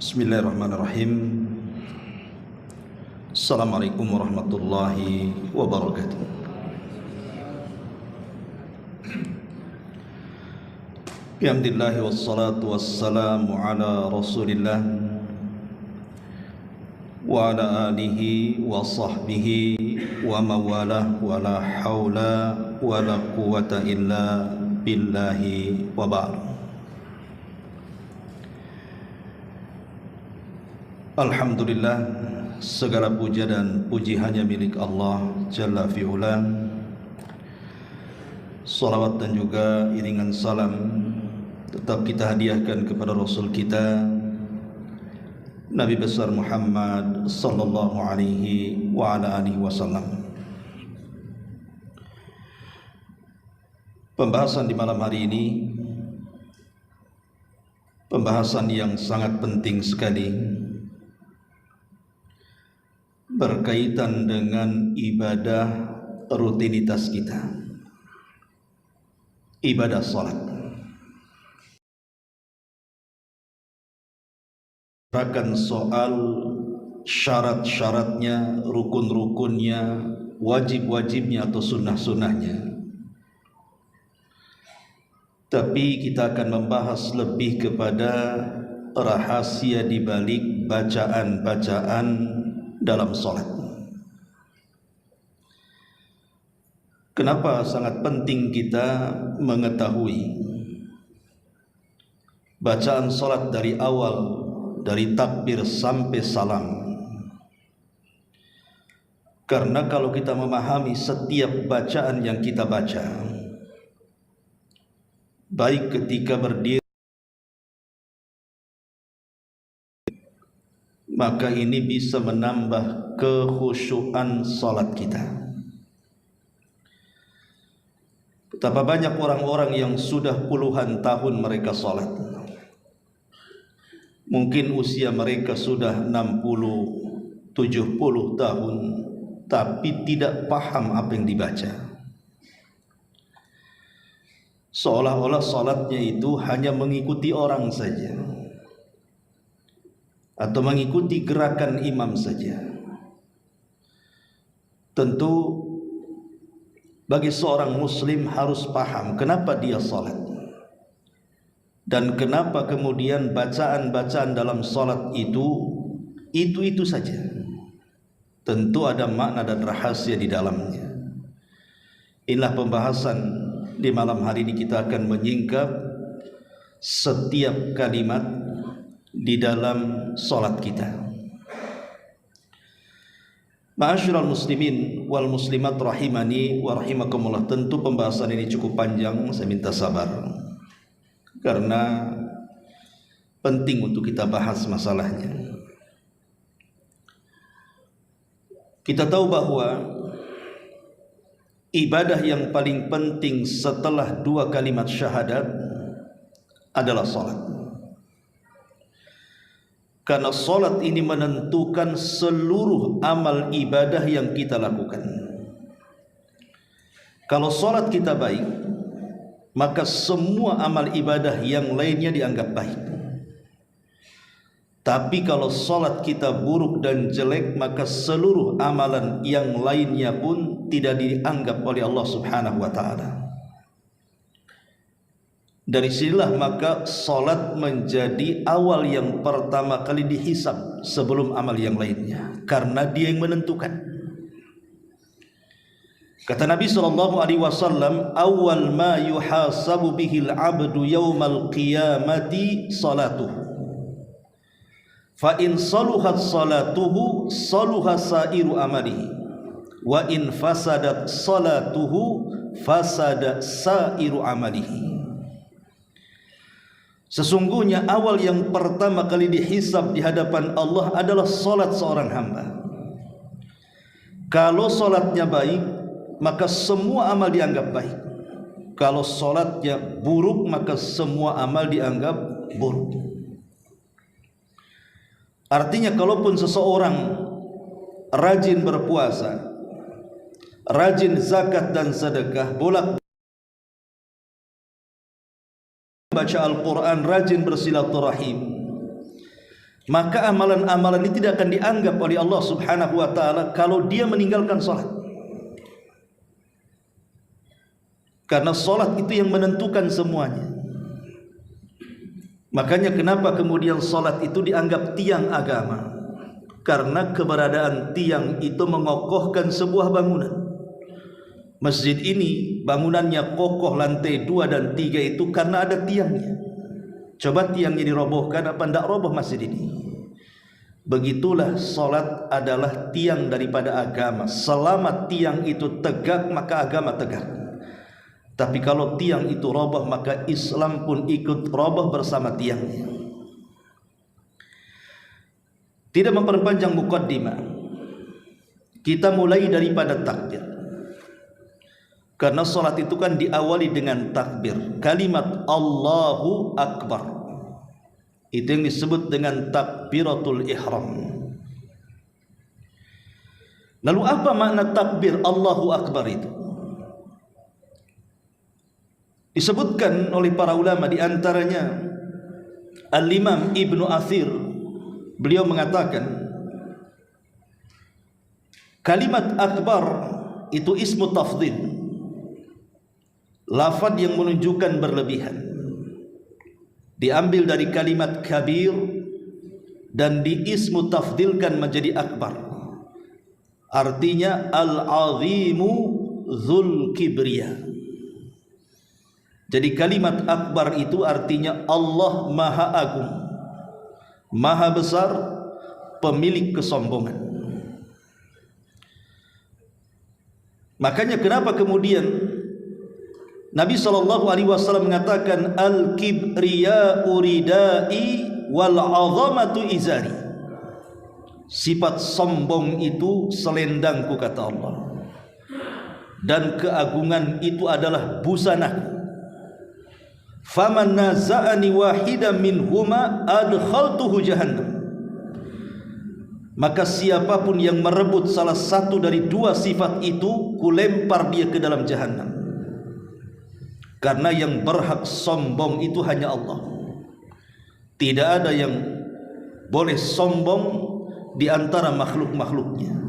Bismillahirrahmanirrahim. Assalamualaikum warahmatullahi wabarakatuh. Alhamdulillah wassalatu wassalamu ala Rasulillah wa ala alihi wa sahbihi wa mawalah wa la hawla wa la quwwata illa billahi wa ba'd. Alhamdulillah, segala puja dan puji hanya milik Allah Jalla fi'ula. Salawat dan juga iringan salam tetap kita hadiahkan kepada Rasul kita Nabi besar Muhammad sallallahu alaihi wa ala alihi wasallam. Pembahasan di malam hari ini pembahasan yang sangat penting sekali, berkaitan dengan ibadah rutinitas kita, ibadah salat. Akan soal syarat-syaratnya, rukun-rukunnya, wajib-wajibnya atau sunnah-sunnahnya. Tapi kita akan membahas lebih kepada rahasia di balik bacaan-bacaan dalam salat. Kenapa sangat penting kita mengetahui bacaan salat dari awal, dari takbir sampai salam? Karena kalau kita memahami setiap bacaan yang kita baca, baik ketika berdiri, maka ini bisa menambah kekhusyuan salat kita. Betapa banyak orang-orang yang sudah puluhan tahun mereka salat. Mungkin usia mereka sudah 60, 70 tahun, tapi tidak paham apa yang dibaca. Seolah-olah salatnya itu hanya mengikuti orang saja, atau mengikuti gerakan imam saja. Tentu bagi seorang muslim harus paham kenapa dia salat, dan kenapa kemudian bacaan-bacaan dalam salat itu saja. Tentu ada makna dan rahasia di dalamnya. Inilah pembahasan di malam hari ini. Kita akan menyingkap setiap kalimat di dalam salat kita. Ma'asyiral muslimin wal muslimat rahimani wa rahimakumullah. Tentu pembahasan ini cukup panjang, saya minta sabar karena penting untuk kita bahas masalahnya. Kita tahu bahwa ibadah yang paling penting setelah dua kalimat syahadat adalah salat. Karena salat ini menentukan seluruh amal ibadah yang kita lakukan. Kalau salat kita baik, maka semua amal ibadah yang lainnya dianggap baik. Tapi kalau salat kita buruk dan jelek, maka seluruh amalan yang lainnya pun tidak dianggap oleh Allah Subhanahu wa ta'ala. Dari sinilah maka salat menjadi awal yang pertama kali dihisab sebelum amal yang lainnya, karena dia yang menentukan. Kata Nabi SAW, awal ma yuhasabu bihil abdu yawmal qiyamati salatuhu, fa in saluhat salatuhu saluha sairu amalihi, wa in fasadat salatuhu fasada sairu amalihi. Sesungguhnya awal yang pertama kali dihisab di hadapan Allah adalah salat seorang hamba. Kalau salatnya baik, maka semua amal dianggap baik. Kalau salatnya buruk, maka semua amal dianggap buruk. Artinya kalaupun seseorang rajin berpuasa, rajin zakat dan sedekah, bolak baca Al-Quran, rajin bersilaturahim, maka amalan-amalan ini tidak akan dianggap oleh Allah Subhanahu wa taala kalau dia meninggalkan salat. Karena salat itu yang menentukan semuanya. Makanya kenapa kemudian salat itu dianggap tiang agama? Karena keberadaan tiang itu mengokohkan sebuah bangunan. Masjid ini bangunannya kokoh, lantai 2 dan 3 itu karena ada tiangnya. Coba tiangnya dirobohkan, apa tidak roboh masjid ini? Begitulah salat adalah tiang daripada agama. Selama tiang itu tegak, maka agama tegak. Tapi kalau tiang itu roboh, maka Islam pun ikut roboh bersama tiangnya. Tidak memperpanjang muqaddimah, kita mulai daripada takbir. Karena salat itu kan diawali dengan takbir, kalimat Allahu Akbar. Itu yang disebut dengan takbiratul ihram. Lalu apa makna takbir Allahu Akbar itu? Disebutkan oleh para ulama, di antaranya Al-Imam Ibnu Athir, beliau mengatakan kalimat akbar itu ismu tafdhil, lafaz yang menunjukkan berlebihan, diambil dari kalimat kabir dan diismu tafdilkan menjadi akbar. Artinya al-azimu dzul kibriya. Jadi kalimat akbar itu artinya Allah Maha Agung, Maha Besar, pemilik kesombongan. Makanya kenapa kemudian Nabi SAW mengatakan al-kibriya uridai wal azamatu izari. Sifat sombong itu selendangku, kata Allah, dan keagungan itu adalah busanaku. Faman naza'ani wahidan minhuma adkhaltuhu jahannam. Maka siapapun yang merebut salah satu dari dua sifat itu, kulempar dia ke dalam jahannam. Karena yang berhak sombong itu hanya Allah. Tidak ada yang boleh sombong di antara makhluk-makhluknya.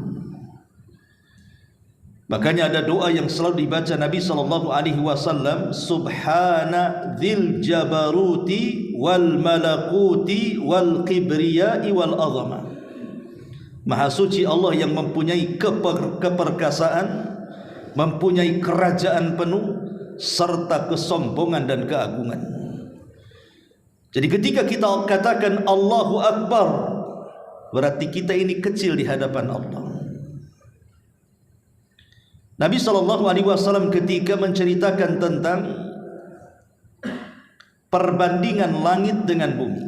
Makanya ada doa yang selalu dibaca Nabi SAW, Subhana dzil jabaruti wal malakuti wal kibriyai wal azama. Maha suci Allah yang mempunyai keperkasaan, mempunyai kerajaan penuh, serta kesombongan dan keagungan. Jadi ketika kita katakan Allahu Akbar, berarti kita ini kecil di hadapan Allah. Nabi SAW ketika menceritakan tentang perbandingan langit dengan bumi,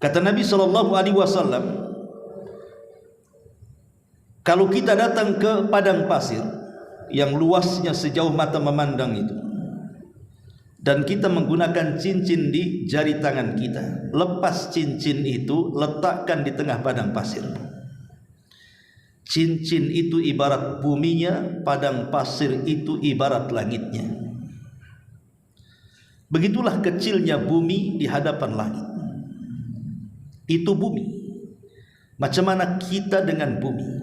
kata Nabi SAW, kalau kita datang ke padang pasir yang luasnya sejauh mata memandang itu, dan kita menggunakan cincin di jari tangan kita, lepas cincin itu, letakkan di tengah padang pasir. Cincin itu ibarat buminya, padang pasir itu ibarat langitnya. Begitulah kecilnya bumi di hadapan langit. Itu bumi. Macam mana kita dengan bumi?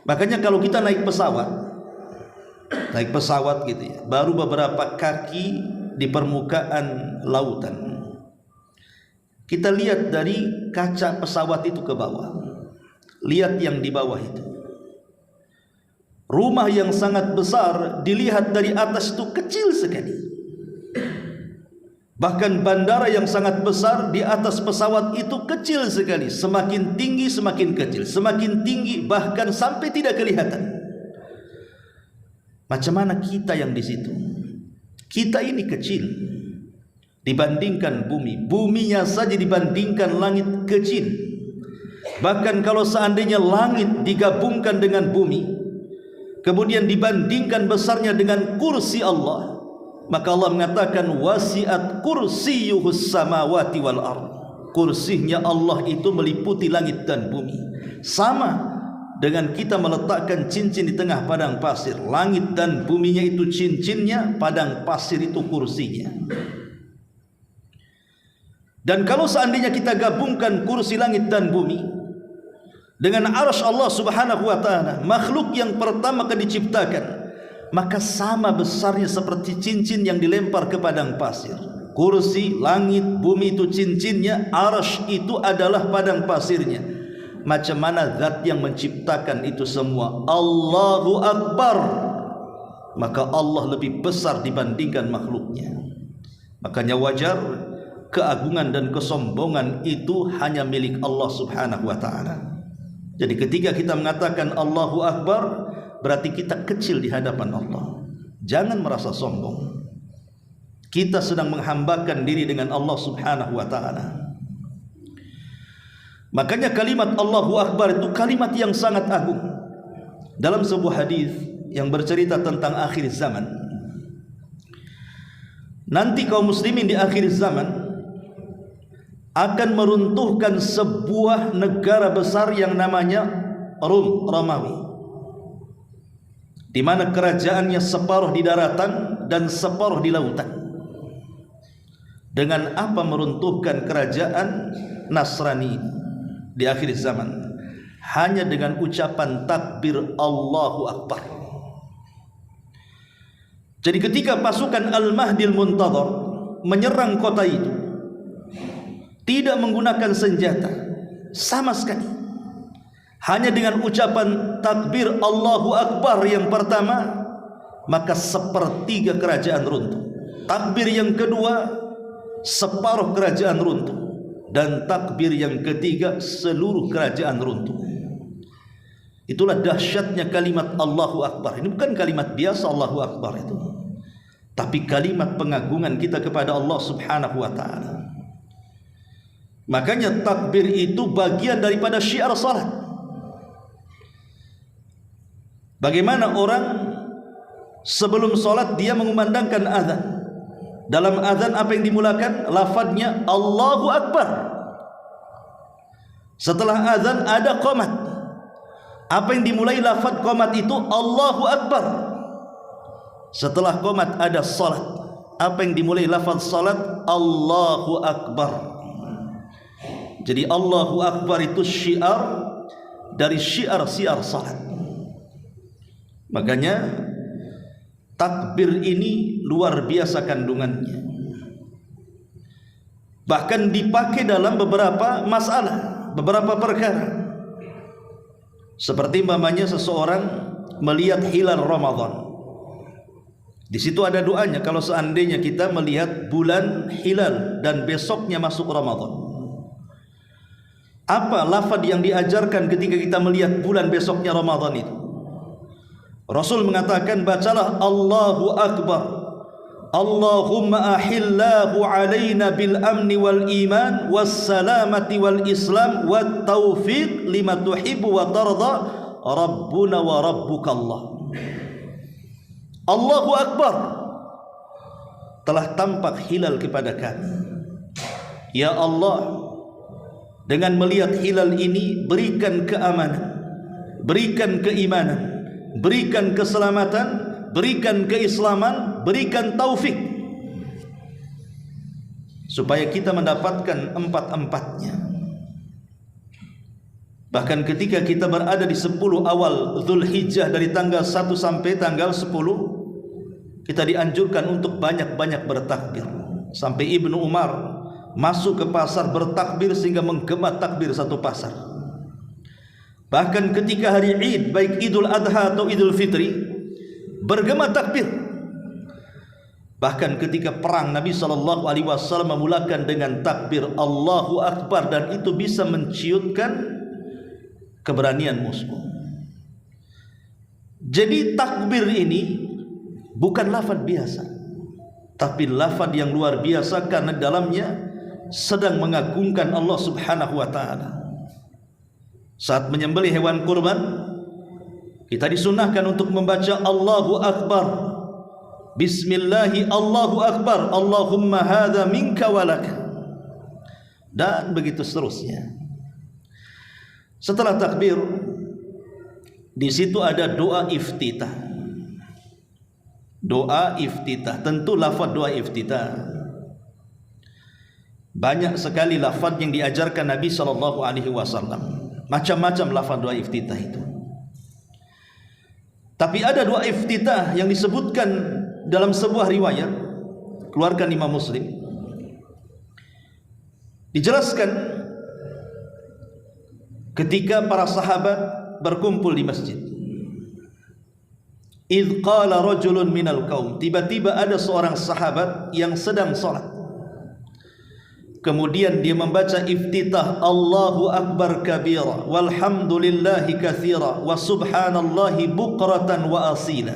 Makanya kalau kita naik pesawat gitu ya, baru beberapa kaki di permukaan lautan, kita lihat dari kaca pesawat itu ke bawah. Lihat yang di bawah itu. Rumah yang sangat besar dilihat dari atas itu kecil sekali. Bahkan bandara yang sangat besar di atas pesawat itu kecil sekali. Semakin tinggi semakin kecil, semakin tinggi bahkan sampai tidak kelihatan. Macam mana kita yang di situ? Kita ini kecil dibandingkan bumi. Buminya saja dibandingkan langit kecil. Bahkan kalau seandainya langit digabungkan dengan bumi, kemudian dibandingkan besarnya dengan kursi Allah, maka Allah mengatakan wasi'at kursiyuhus samawati wal ardh. Kursinya Allah itu meliputi langit dan bumi. Sama dengan kita meletakkan cincin di tengah padang pasir. Langit dan buminya itu cincinnya, padang pasir itu kursinya. Dan kalau seandainya kita gabungkan kursi langit dan bumi dengan arsy Allah Subhanahu wa taala, makhluk yang pertama kali diciptakan, maka sama besarnya seperti cincin yang dilempar ke padang pasir. Kursi, langit, bumi itu cincinnya, arsy itu adalah padang pasirnya. Macam mana zat yang menciptakan itu semua? Allahu Akbar. Maka Allah lebih besar dibandingkan makhluknya. Makanya wajar keagungan dan kesombongan itu hanya milik Allah Subhanahu wa taala. Jadi ketika kita mengatakan Allahu Akbar, berarti kita kecil di hadapan Allah. Jangan merasa sombong. Kita sedang menghambakan diri dengan Allah Subhanahu wa taala. Makanya kalimat Allahu Akbar itu kalimat yang sangat agung. Dalam sebuah hadis yang bercerita tentang akhir zaman, nanti kaum muslimin di akhir zaman akan meruntuhkan sebuah negara besar yang namanya Romawi, di mana kerajaannya separuh di daratan dan separuh di lautan. Dengan apa meruntuhkan kerajaan Nasrani di akhir zaman? Hanya dengan ucapan takbir Allahu Akbar. Jadi ketika pasukan Al-Mahdil Muntadhar menyerang kota itu, tidak menggunakan senjata sama sekali, hanya dengan ucapan takbir Allahu Akbar yang pertama, maka sepertiga kerajaan runtuh. Takbir yang kedua, separuh kerajaan runtuh. Dan takbir yang ketiga, seluruh kerajaan runtuh. Itulah dahsyatnya kalimat Allahu Akbar. Ini bukan kalimat biasa Allahu Akbar itu, tapi kalimat pengagungan kita kepada Allah Subhanahu wa taala. Makanya takbir itu bagian daripada syiar salat. Bagaimana orang sebelum salat dia mengumandangkan azan. Dalam azan apa yang dimulakan? Lafadznya Allahu Akbar. Setelah azan ada qomat. Apa yang dimulai lafadz qomat itu? Allahu Akbar. Setelah qomat ada salat. Apa yang dimulai lafadz salat? Allahu Akbar. Jadi Allahu Akbar itu syiar dari syiar-syiar salat. Makanya takbir ini luar biasa kandungannya. Bahkan dipakai dalam beberapa masalah, beberapa perkara. Seperti umpamanya seseorang melihat hilal Ramadan. Di situ ada doanya kalau seandainya kita melihat bulan hilal dan besoknya masuk Ramadan. Apa lafaz yang diajarkan ketika kita melihat bulan besoknya Ramadan itu? Rasul mengatakan, bacalah Allahu Akbar. Allahumma ahillahu alaina bil amni wal iman was salamati wal islam wat taufiq lima tuhibbu wa tarda rabbuna wa rabbukallah. Allahu Akbar, telah tampak hilal kepada kami. Ya Allah, dengan melihat hilal ini berikan keamanan, berikan keimanan, berikan keselamatan, berikan keislaman, berikan taufik, supaya kita mendapatkan empat-empatnya. Bahkan ketika kita berada di 10 awal Dzulhijjah, dari tanggal 1 sampai tanggal 10, kita dianjurkan untuk banyak-banyak bertakbir. Sampai Ibnu Umar masuk ke pasar bertakbir sehingga menggema takbir satu pasar. Bahkan ketika hari Id, baik Idul Adha atau Idul Fitri, bergema takbir. Bahkan ketika perang, Nabi SAW memulakan dengan takbir Allahu Akbar, dan itu bisa menciutkan keberanian musuh. Jadi takbir ini bukan lafaz biasa, tapi lafaz yang luar biasa karena dalamnya sedang mengagungkan Allah Subhanahu wa taala. Saat menyembelih hewan kurban, kita disunahkan untuk membaca Allahu Akbar, Bismillahi Allahu Akbar, Allahumma hadza minka walaka, dan begitu seterusnya. Setelah takbir, di situ ada doa iftitah. Doa iftitah, tentu lafaz doa iftitah Banyak sekali lafaz yang diajarkan Nabi SAW. Macam-macam lafaz doa iftitah itu. Tapi ada doa iftitah yang disebutkan dalam sebuah riwayat, keluarkan Imam Muslim. Dijelaskan ketika para sahabat berkumpul di masjid. Idh qala rajulun minal qaum, tiba-tiba ada seorang sahabat yang sedang salat. Kemudian dia membaca iftitah, Allahu Akbar kabira walhamdulillahi katsira wa subhanallahi bukratan wa asila.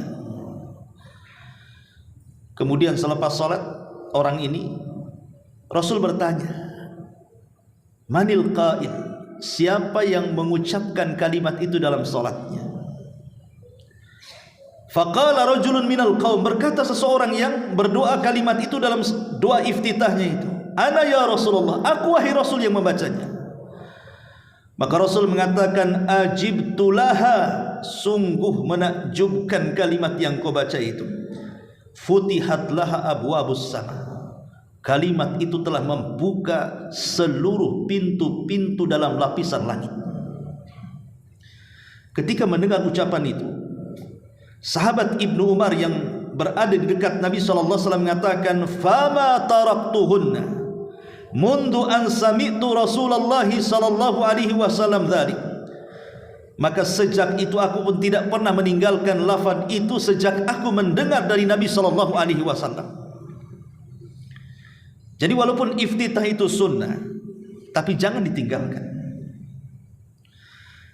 Kemudian selepas salat orang ini, Rasul bertanya, manil qail, siapa yang mengucapkan kalimat itu dalam salatnya? Faqala rajulun minal qaum, berkata seseorang yang berdoa kalimat itu dalam doa iftitahnya itu, ana ya Rasulullah, aku wahai Rasul yang membacanya. Maka Rasul mengatakan, ajibtulaha, sungguh menakjubkan kalimat yang kau baca itu. Futihat laha abwabus sama, kalimat itu telah membuka seluruh pintu-pintu dalam lapisan langit. Ketika mendengar ucapan itu, sahabat Ibnu Umar yang berada di dekat Nabi SAW mengatakan, fama taraktuhunna mundu an sami'tu Rasulullah sallallahu alaihi wasallam dzalik. Maka sejak itu aku pun tidak pernah meninggalkan lafaz itu sejak aku mendengar dari Nabi sallallahu alaihi wasallam. Jadi walaupun iftitah itu sunnah, tapi jangan ditinggalkan.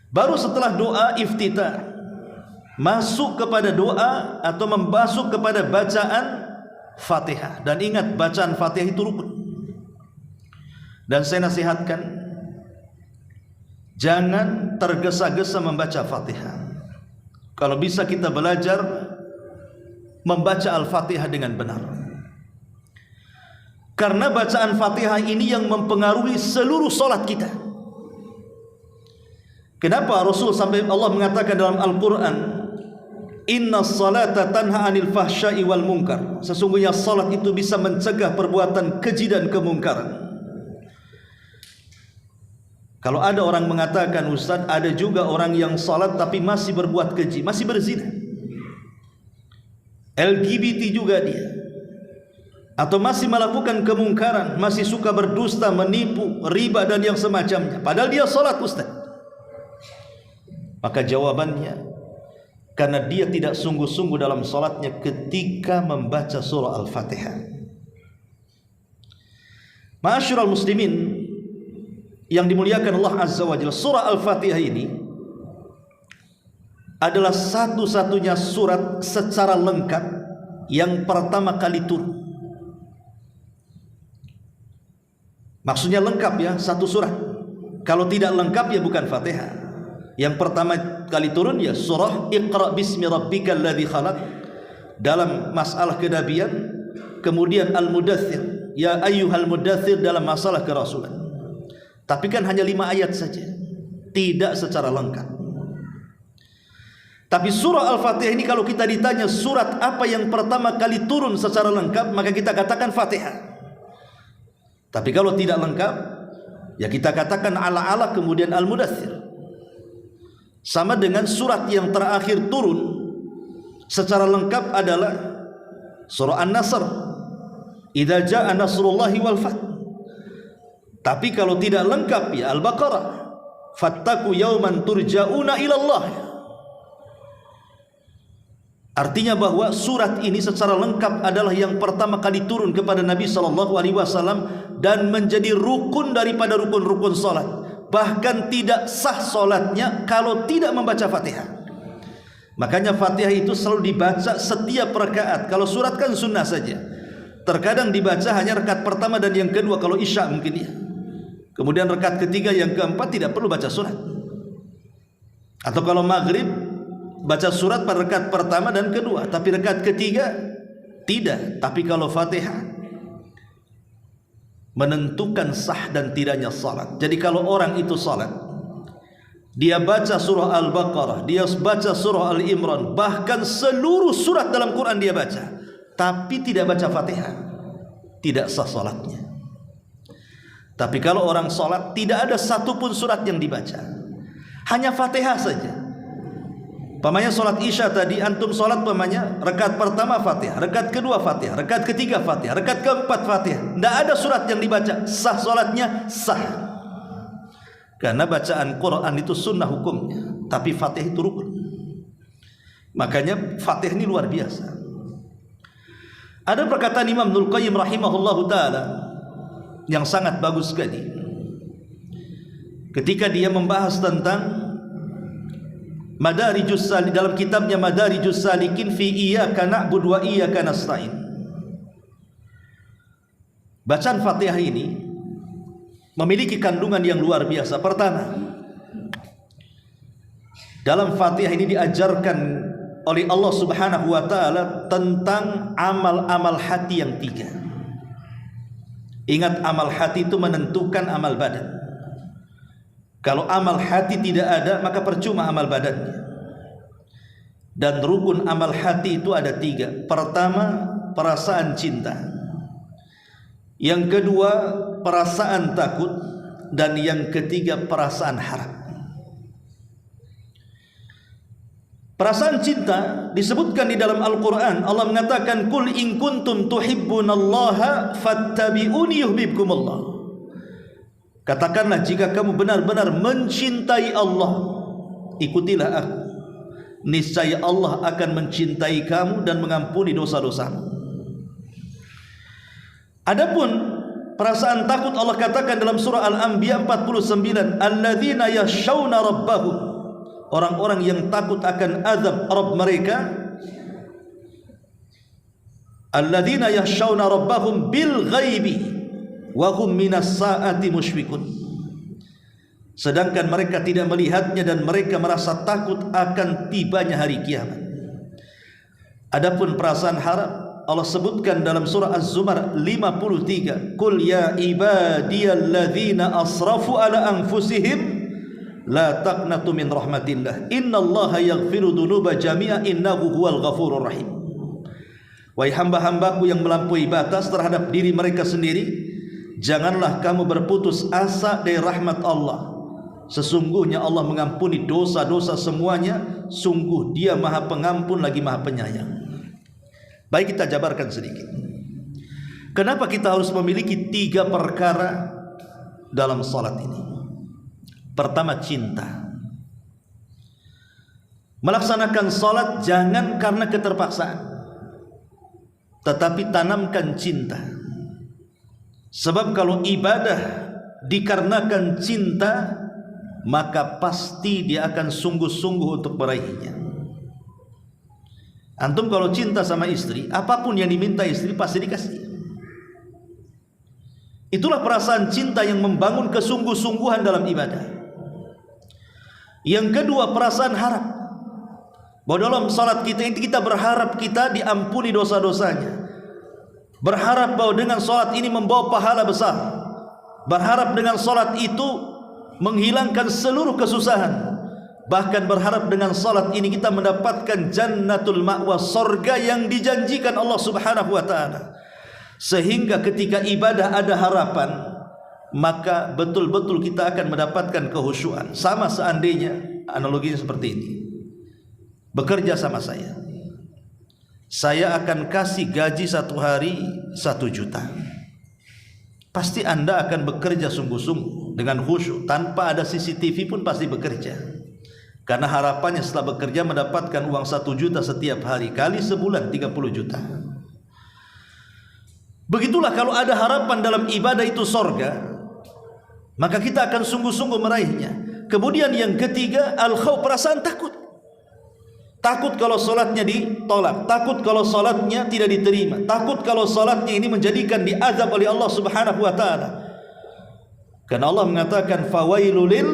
Baru setelah doa iftitah masuk kepada doa atau membasuh kepada bacaan Fatihah. Dan ingat, bacaan Fatihah itu rukun. Dan saya nasihatkan, jangan tergesa-gesa membaca Fatihah. Kalau bisa kita belajar membaca Al-Fatihah dengan benar. Karena bacaan Fatihah ini yang mempengaruhi seluruh solat kita. Kenapa Rasul sampai Allah mengatakan dalam Al-Quran, inna salata tanha anil fahsya'i wal munkar, sesungguhnya salat itu bisa mencegah perbuatan keji dan kemungkaran. Kalau ada orang mengatakan, Ustaz, ada juga orang yang salat tapi masih berbuat keji, masih berzina, LGBT juga dia, atau masih melakukan kemungkaran, masih suka berdusta, menipu, riba dan yang semacamnya, padahal dia salat, Ustaz. Maka jawabannya, karena dia tidak sungguh-sungguh dalam salatnya ketika membaca surah Al-Fatihah. Ma'asyiral muslimin yang dimuliakan Allah Azza wa Jalla, surah Al-Fatihah ini adalah satu-satunya surat secara lengkap yang pertama kali turun. Maksudnya lengkap ya, satu surat. Kalau tidak lengkap ya bukan Fatihah. Yang pertama kali turun ya surah Iqra bismi rabbikal ladzi khalaq dalam masalah kenabian, kemudian Al-Mudaththir, ya ayyuhal mudaththir dalam masalah kerasulan. Tapi kan hanya 5 ayat saja, tidak secara lengkap. Tapi surah Al-Fatihah ini kalau kita ditanya surat apa yang pertama kali turun secara lengkap, maka kita katakan Fatihah. Tapi kalau tidak lengkap, ya kita katakan ala-ala kemudian Al-Mudaththir. Sama dengan surat yang terakhir turun secara lengkap adalah surah An-Nasr, idza jaa nasrullahi wal fath. Tapi kalau tidak lengkap ya Al-Baqarah, fattaku yauman turja'una ilallah. Artinya bahwa surat ini secara lengkap adalah yang pertama kali turun kepada Nabi SAW dan menjadi rukun daripada rukun-rukun salat. Bahkan tidak sah salatnya kalau tidak membaca Fatihah. Makanya Fatihah itu selalu dibaca setiap rakaat. Kalau surat kan sunnah saja, terkadang dibaca hanya rakaat pertama dan yang kedua kalau isya mungkin ya. Kemudian rakaat ketiga, yang keempat tidak perlu baca surat. Atau kalau maghrib baca surat pada rakaat pertama dan kedua, tapi rakaat ketiga tidak. Tapi kalau Fatihah menentukan sah dan tidaknya salat. Jadi kalau orang itu salat, dia baca surah Al-Baqarah, dia baca surah Al-Imran, bahkan seluruh surat dalam Quran dia baca, tapi tidak baca Fatihah, tidak sah salatnya. Tapi kalau orang sholat tidak ada satupun surat yang dibaca, hanya Fatihah saja. Pamanya sholat isya tadi, antum sholat pamanya rakaat pertama Fatihah, rakaat kedua Fatihah, rakaat ketiga Fatihah, rakaat keempat Fatihah. Tidak ada surat yang dibaca, sah sholatnya, sah. Karena bacaan Quran itu sunnah hukumnya, tapi Fatihah itu rukun. Makanya Fatihah ini luar biasa. Ada perkataan Imam Ibnul Qayyim rahimahullahu ta'ala yang sangat bagus sekali ketika dia membahas tentang Madarijus Salikin, dalam kitabnya Madarijus Salikin fi iyyaka na'budu wa iyyaka nasta'in. Bacaan Fatihah ini memiliki kandungan yang luar biasa. Pertama, dalam Fatihah ini diajarkan oleh Allah Subhanahu wa taala tentang amal-amal hati yang 3. Ingat, amal hati itu menentukan amal badan. Kalau amal hati tidak ada, maka percuma amal badannya. Dan rukun amal hati itu ada 3. Pertama, perasaan cinta. Yang kedua, perasaan takut. Dan yang ketiga, perasaan harap. Perasaan cinta disebutkan di dalam Al-Quran. Allah mengatakan, Qul in kuntum tuhibbunallaha fattabi'uni yuhibbukumullah. Katakanlah, jika kamu benar-benar mencintai Allah, ikutilah aku. Niscaya Allah akan mencintai kamu dan mengampuni dosa-dosamu. Adapun perasaan takut, Allah katakan dalam surah Al-Anbiya 49, alladzina yakhshawna rabbahum, orang-orang yang takut akan azab Rabb mereka. Alladzina yakhshawna rabbahum bil ghaibi wa hum minas saati musyfiqun. Sedangkan mereka tidak melihatnya dan mereka merasa takut akan tibanya hari kiamat. Adapun perasaan harap, Allah sebutkan dalam surah Az-Zumar 53, Qul ya ibadiyalladzina asrafu ala anfusihim la taqnatu min rahmatillah innallaha yaghfiru dzunuba jami'a innahu huwal ghafurur rahim. Wahai hamba-hambaku yang melampaui batas terhadap diri mereka sendiri, janganlah kamu berputus asa dari rahmat Allah. Sesungguhnya Allah mengampuni dosa-dosa semuanya. Sungguh Dia Maha Pengampun lagi Maha Penyayang. Baik, kita jabarkan sedikit. Kenapa kita harus memiliki 3 perkara dalam salat ini? Pertama, cinta. Melaksanakan salat jangan karena keterpaksaan, tetapi tanamkan cinta. Sebab kalau ibadah dikarenakan cinta, maka pasti dia akan sungguh-sungguh untuk meraihnya. Antum kalau cinta sama istri, apapun yang diminta istri pasti dikasih. Itulah perasaan cinta yang membangun kesungguh-sungguhan dalam ibadah. Yang kedua, perasaan harap. Bahwa dalam salat kita berharap kita diampuni dosa-dosanya. Berharap bahwa dengan salat ini membawa pahala besar. Berharap dengan salat itu menghilangkan seluruh kesusahan. Bahkan berharap dengan salat ini kita mendapatkan jannatul ma'wa, surga yang dijanjikan Allah Subhanahu wa taala. Sehingga ketika ibadah ada harapan, maka betul-betul kita akan mendapatkan kehusyuan. Sama seandainya analoginya seperti ini. Bekerja sama saya akan kasih gaji 1 hari 1 juta. Pasti Anda akan bekerja sungguh-sungguh dengan khusyuk, tanpa ada CCTV pun pasti bekerja. Karena harapannya setelah bekerja mendapatkan uang 1 juta setiap hari, kali sebulan 30 juta. Begitulah kalau ada harapan dalam ibadah itu sorga, maka kita akan sungguh-sungguh meraihnya. Kemudian yang ketiga, al-khauf, perasaan takut. Takut kalau solatnya ditolak, takut kalau solatnya tidak diterima, takut kalau solatnya ini menjadikan diazab oleh Allah Subhanahu wa ta'ala. Karena Allah mengatakan fawailul lil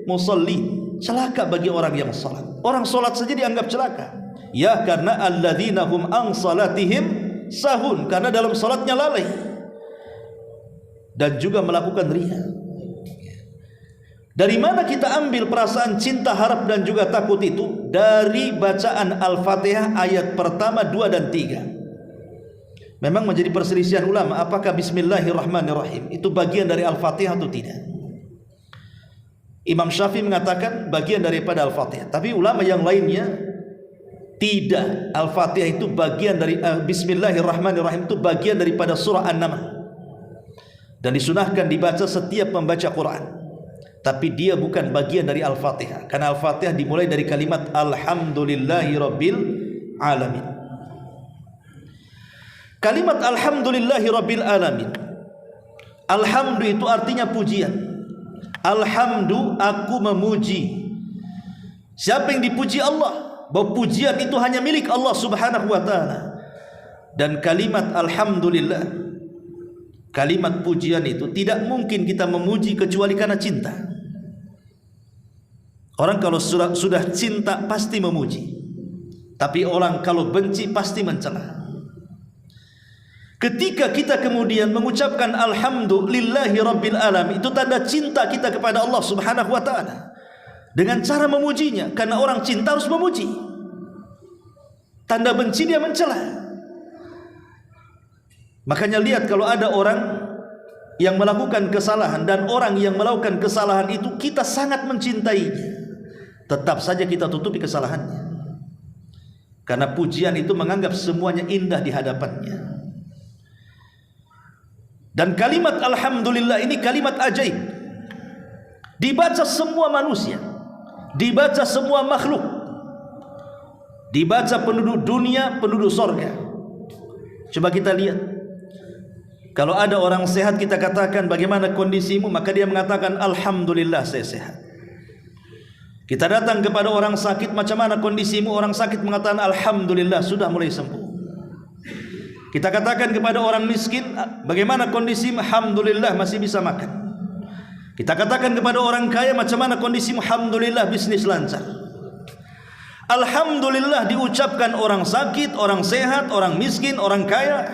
musallin, celaka bagi orang yang salat. Orang salat saja dianggap celaka. Ya, karena alladzina hum an salatihim sahun, karena dalam salatnya lalai dan juga melakukan riya. Dari mana kita ambil perasaan cinta, harap dan juga takut itu? Dari bacaan Al-Fatihah ayat pertama, 2 dan 3. Memang menjadi perselisihan ulama apakah Bismillahirrahmanirrahim itu bagian dari Al-Fatihah atau tidak. Imam Syafi'i mengatakan bagian daripada Al-Fatihah, tapi ulama yang lainnya tidak. Al-Fatihah itu bagian dari Bismillahirrahmanirrahim itu bagian daripada surah An-Naml dan disunahkan dibaca setiap membaca Quran. Tapi dia bukan bagian dari Al-Fatihah, karena Al-Fatihah dimulai dari kalimat Alhamdulillahirabbil alamin. Kalimat Alhamdulillahirabbil alamin. Alhamdu itu artinya pujian. Alhamdu, aku memuji. Siapa yang dipuji? Allah. Bahwa pujian itu hanya milik Allah Subhanahu wa taala. Dan kalimat alhamdulillah, kalimat pujian itu tidak mungkin kita memuji kecuali karena cinta. Orang kalau sudah cinta pasti memuji. Tapi orang kalau benci pasti mencela. Ketika kita kemudian mengucapkan alhamdulillahi rabbil alamin, itu tanda cinta kita kepada Allah Subhanahu wa taala. Dengan cara memujinya, karena orang cinta harus memuji. Tanda benci dia mencela. Makanya lihat kalau ada orang yang melakukan kesalahan dan orang yang melakukan kesalahan itu kita sangat mencintainya, tetap saja kita tutupi kesalahannya. Karena pujian itu menganggap semuanya indah di hadapannya. Dan kalimat alhamdulillah ini kalimat ajaib. Dibaca semua manusia, dibaca semua makhluk, dibaca penduduk dunia, penduduk sorga. Coba kita lihat, kalau ada orang sehat kita katakan bagaimana kondisimu, maka dia mengatakan alhamdulillah saya sehat. Kita datang kepada orang sakit, macam mana kondisimu? Orang sakit mengatakan alhamdulillah sudah mulai sembuh. Kita katakan kepada orang miskin, bagaimana kondisimu? Alhamdulillah masih bisa makan. Kita katakan kepada orang kaya, macam mana kondisimu? Alhamdulillah bisnis lancar. Alhamdulillah diucapkan orang sakit, orang sehat, orang miskin, orang kaya.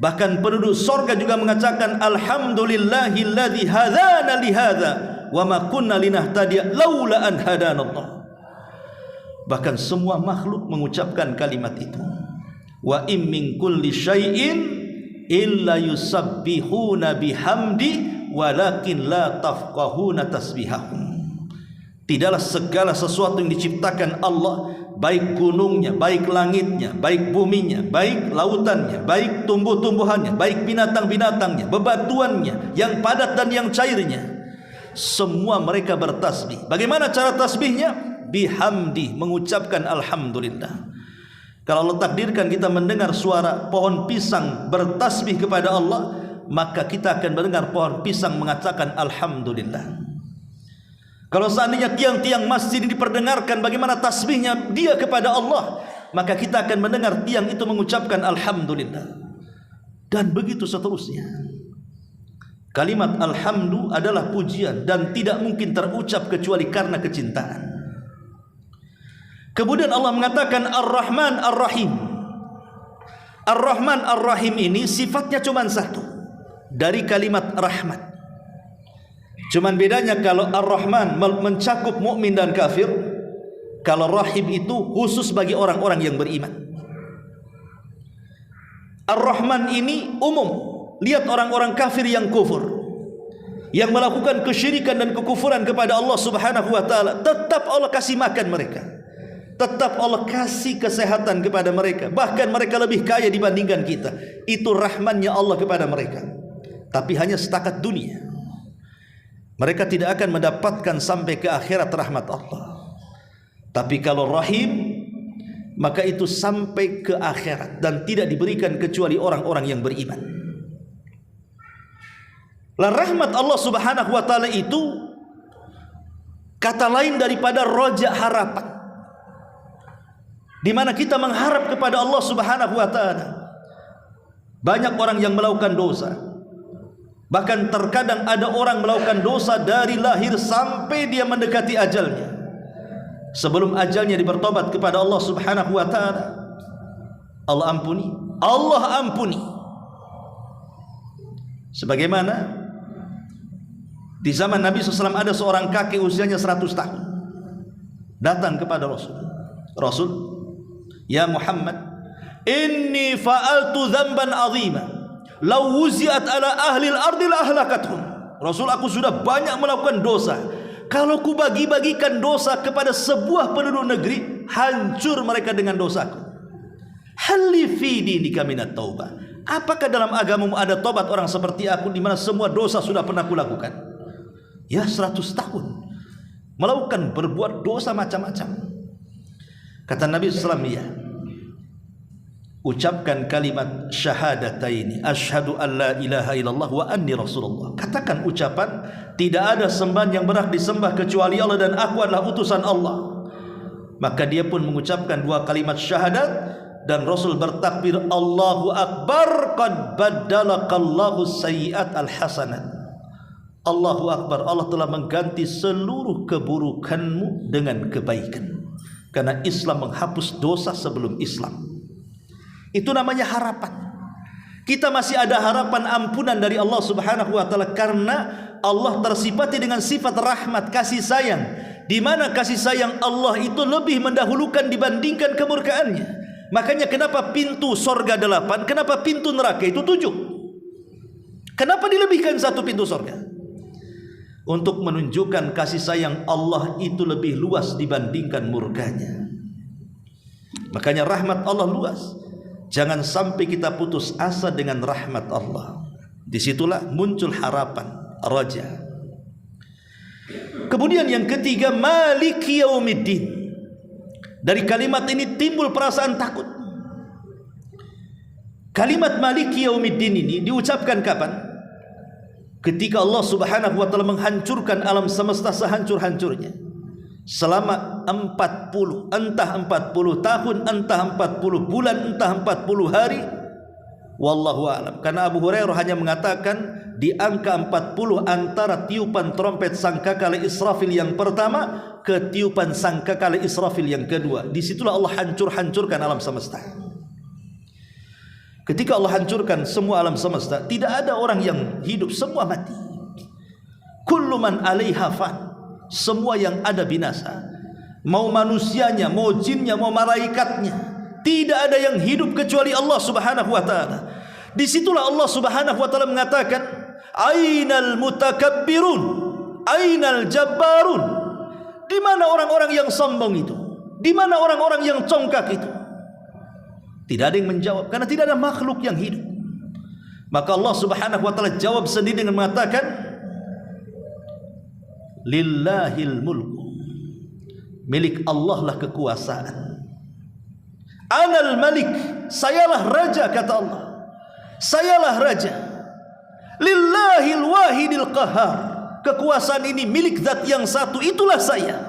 Bahkan penduduk sorga juga mengatakan alhamdulillahilladzi hadana lihadza wa ma kunna linahtadiya laula an hadanallah. Bahkan semua makhluk mengucapkan kalimat itu. Wa im min kulli syai'in illa yusabbihuna bihamdi walakin la tafqahuna tasbihahum. Tidaklah segala sesuatu yang diciptakan Allah, baik gunungnya, baik langitnya, baik buminya, baik lautannya, baik tumbuh-tumbuhannya, baik binatang-binatangnya, bebatuannya, yang padat dan yang cairnya, semua mereka bertasbih. Bagaimana cara tasbihnya? Bihamdi, mengucapkan alhamdulillah. Kalau Allah takdirkan kita mendengar suara pohon pisang bertasbih kepada Allah, maka kita akan mendengar pohon pisang mengatakan alhamdulillah. Kalau seandainya tiang-tiang masjid diperdengarkan bagaimana tasbihnya dia kepada Allah, maka kita akan mendengar tiang itu mengucapkan alhamdulillah. Dan begitu seterusnya. Kalimat alhamdu adalah pujian dan tidak mungkin terucap kecuali karena kecintaan. Kemudian Allah mengatakan Ar-Rahman Ar-Rahim. Ar-Rahman Ar-Rahim ini sifatnya cuma satu dari kalimat rahmat. Cuman bedanya kalau Ar-Rahman mencakup mukmin dan kafir, kalau Rahim itu khusus bagi orang-orang yang beriman. Ar-Rahman ini umum. Lihat orang-orang kafir yang kufur, yang melakukan kesyirikan dan kekufuran kepada Allah Subhanahu wa taala, tetap Allah kasih makan mereka. Tetap Allah kasih kesehatan kepada mereka. Bahkan mereka lebih kaya dibandingkan kita. Itu rahmannya Allah kepada mereka. Tapi hanya setakat dunia. Mereka tidak akan mendapatkan sampai ke akhirat rahmat Allah. Tapi kalau rahim, maka itu sampai ke akhirat dan tidak diberikan kecuali orang-orang yang beriman. Lah rahmat Allah Subhanahu wa taala itu kata lain daripada roja harapan. Di mana kita mengharap kepada Allah Subhanahu wa taala. Banyak orang yang melakukan dosa. Bahkan terkadang ada orang melakukan dosa dari lahir sampai dia mendekati ajalnya. Sebelum ajalnya bertobat kepada Allah Subhanahu wa taala, Allah ampuni. Allah ampuni. Sebagaimana di zaman Nabi SAW ada seorang kakek usianya 100 tahun datang kepada Rasul. Rasul, ya Muhammad, inni fa'altu dzamban 'azima law wuzi'at ala ahli al-ardi la ahlakathum. Rasul, aku sudah banyak melakukan dosa. Kalau ku bagi-bagikan dosa kepada sebuah penduduk negeri, hancur mereka dengan dosaku. Halli fi dinika minat taubah. Apakah dalam agamamu ada tobat orang seperti aku, di mana semua dosa sudah pernah kulakukan? Ya, 100 tahun melakukan berbuat dosa macam-macam. Kata Nabi SAW, ya, ucapkan kalimat syahadataini, asyhadu an la ilaha illallah wa anni rasulullah. Katakan ucapan tidak ada sembahan yang berhak disembah kecuali Allah dan aku adalah utusan Allah. Maka dia pun mengucapkan 2 kalimat syahadat, dan Rasul bertakbir, Allahu akbar, qad baddalakallahu sayyi'at al-hasanat. Allahu akbar, Allah telah mengganti seluruh keburukanmu dengan kebaikan. Karena Islam menghapus dosa sebelum Islam. Itu namanya harapan. Kita masih ada harapan ampunan dari Allah Subhanahu wa taala, karena Allah tersifati dengan sifat rahmat, kasih sayang, di mana kasih sayang Allah itu lebih mendahulukan dibandingkan kemurkaannya. Makanya kenapa pintu sorga 8, kenapa pintu neraka itu 7? Kenapa dilebihkan 1 pintu sorga? Untuk menunjukkan kasih sayang Allah itu lebih luas dibandingkan murkanya. Makanya rahmat Allah luas. Jangan sampai kita putus asa dengan rahmat Allah. Disitulah muncul harapan, raja. Kemudian yang ketiga, maliki yaumiddin. Dari kalimat ini timbul perasaan takut. Kalimat maliki yaumiddin ini diucapkan kapan? Ketika Allah Subhanahu wa taala menghancurkan alam semesta sehancur-hancurnya. Selama 40, entah 40 tahun, entah 40 bulan, entah 40 hari, wallahu a'lam. Karena Abu Hurairah hanya mengatakan di angka 40 antara tiupan trompet sangkakala Israfil yang pertama ke tiupan sangkakala Israfil yang kedua. Disitulah Allah hancurkan alam semesta. Ketika Allah hancurkan semua alam semesta, tidak ada orang yang hidup, semua mati. Kullu man 'alaiha fan. Semua yang ada binasa. Mau manusianya, mau jinnya, mau malaikatnya. Tidak ada yang hidup kecuali Allah Subhanahu wa taala. Disitulah Allah Subhanahu wa taala mengatakan, Ainal mutakabbirun, ainal jabbarun. Di mana orang-orang yang sombong itu? Di mana orang-orang yang congkak itu? Tidak ada yang menjawab, karena tidak ada makhluk yang hidup. Maka Allah Subhanahu wa taala jawab sendiri dengan mengatakan, Lillahil mulku, milik Allah lah kekuasaan. Anal malik, sayalah raja, kata Allah. Sayalah raja. Lillahil wahidil qahar, kekuasaan ini milik zat yang satu, itulah saya.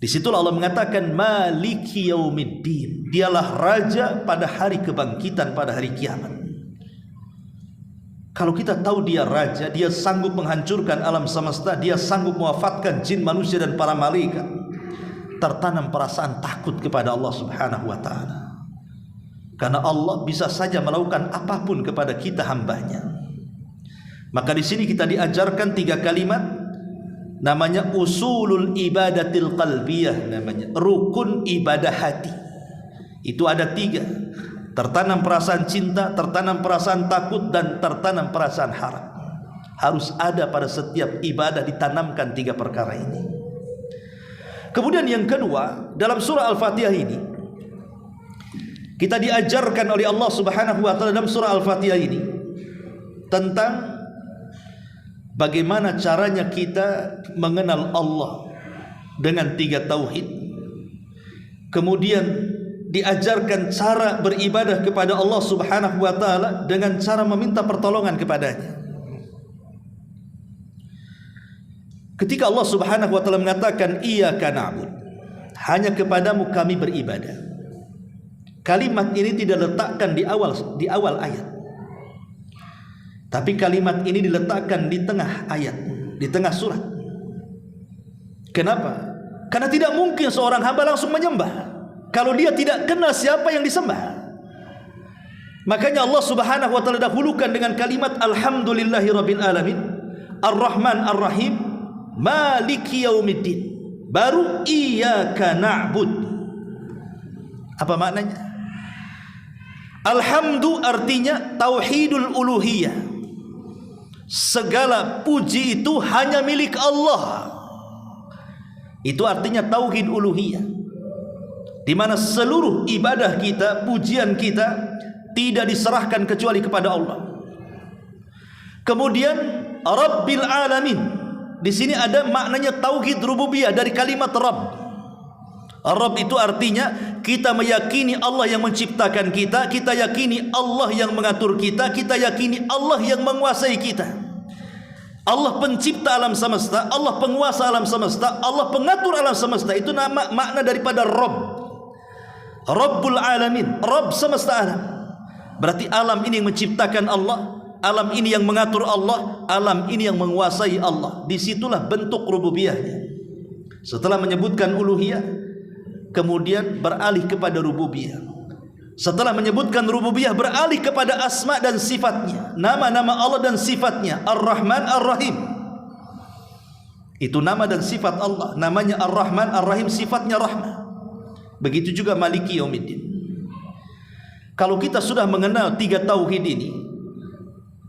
Disitulah Allah mengatakan maliki yaumiddin, dialah raja pada hari kebangkitan, pada hari kiamat. Kalau kita tahu dia raja, dia sanggup menghancurkan alam semesta, dia sanggup mewafatkan jin, manusia dan para malaikat, tertanam perasaan takut kepada Allah Subhanahu wa taala. Karena Allah bisa saja melakukan apapun kepada kita hambanya. Maka di sini kita diajarkan 3 kalimat, namanya usulul ibadatil qalbiyah, namanya rukun ibadah hati. Itu ada 3. Tertanam perasaan cinta, tertanam perasaan takut, dan tertanam perasaan harap. Harus ada pada setiap ibadah, ditanamkan 3 perkara ini. Kemudian yang kedua, dalam surah Al-Fatihah ini kita diajarkan oleh Allah Subhanahu wa taala dalam surah Al-Fatihah ini tentang bagaimana caranya kita mengenal Allah dengan 3 tauhid. Kemudian diajarkan cara beribadah kepada Allah Subhanahu wa taala dengan cara meminta pertolongan kepadanya. Ketika Allah Subhanahu wa taala mengatakan iyyaka na'bud, hanya kepadamu kami beribadah. Kalimat ini tidak diletakkan di awal ayat. Tapi kalimat ini diletakkan di tengah ayat, di tengah surat. Kenapa? Karena tidak mungkin seorang hamba langsung menyembah kalau dia tidak kenal siapa yang disembah. Makanya Allah Subhanahu wa taala dahulukan dengan kalimat alhamdulillahirabbil alamin, arrahman arrahim, maliki yaumiddin, baru iyyaka na'bud. Apa maknanya? Alhamdu artinya tauhidul uluhiyah. Segala puji itu hanya milik Allah. Itu artinya tauhid uluhiyah, di mana seluruh ibadah kita, pujian kita tidak diserahkan kecuali kepada Allah. Kemudian Rabbil Alamin, di sini ada maknanya tauhid rububiyah dari kalimat Rabb. Rabb itu artinya kita meyakini Allah yang menciptakan kita, kita yakini Allah yang mengatur kita, kita yakini Allah yang menguasai kita. Allah pencipta alam semesta, Allah penguasa alam semesta, Allah pengatur alam semesta. Itu nama makna daripada Rabb. Rabbul Alamin, Rabb semesta alam. Berarti alam ini yang menciptakan Allah, alam ini yang mengatur Allah, alam ini yang menguasai Allah. Disitulah bentuk rububiyahnya. Setelah menyebutkan uluhiyah, kemudian beralih kepada rububiyah. Setelah menyebutkan rububiyah, beralih kepada asma dan sifatnya, nama-nama Allah dan sifatnya. Ar-Rahman, Ar-Rahim, itu nama dan sifat Allah. Namanya Ar-Rahman, Ar-Rahim, sifatnya rahmah. Begitu juga Maliki Yaumiddin. Kalau kita sudah mengenal tiga tauhid ini,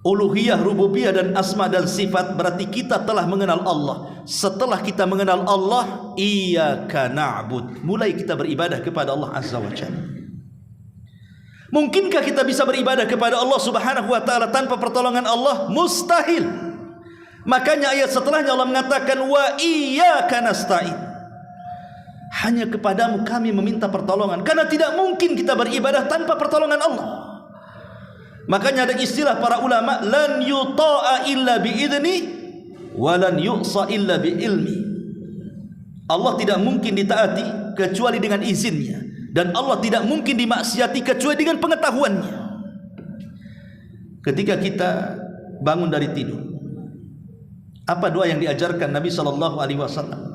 uluhiyah, rububiyah dan asma dan sifat, berarti kita telah mengenal Allah. Setelah kita mengenal Allah, iyyaka na'bud, mulai kita beribadah kepada Allah Azza wa Jalla. Mungkinkah kita bisa beribadah kepada Allah Subhanahu wa ta'ala tanpa pertolongan Allah? Mustahil. Makanya ayat setelahnya Allah mengatakan wa iyyaka nasta'in, hanya kepadamu kami meminta pertolongan. Karena tidak mungkin kita beribadah tanpa pertolongan Allah. Makanya ada istilah para ulama, lan yuta'a illa bi'idni wa lan yu'sa illa bi'ilmi. Allah tidak mungkin ditaati kecuali dengan izinnya, dan Allah tidak mungkin dimaksiati kecuali dengan pengetahuannya. Ketika kita bangun dari tidur, apa doa yang diajarkan Nabi SAW?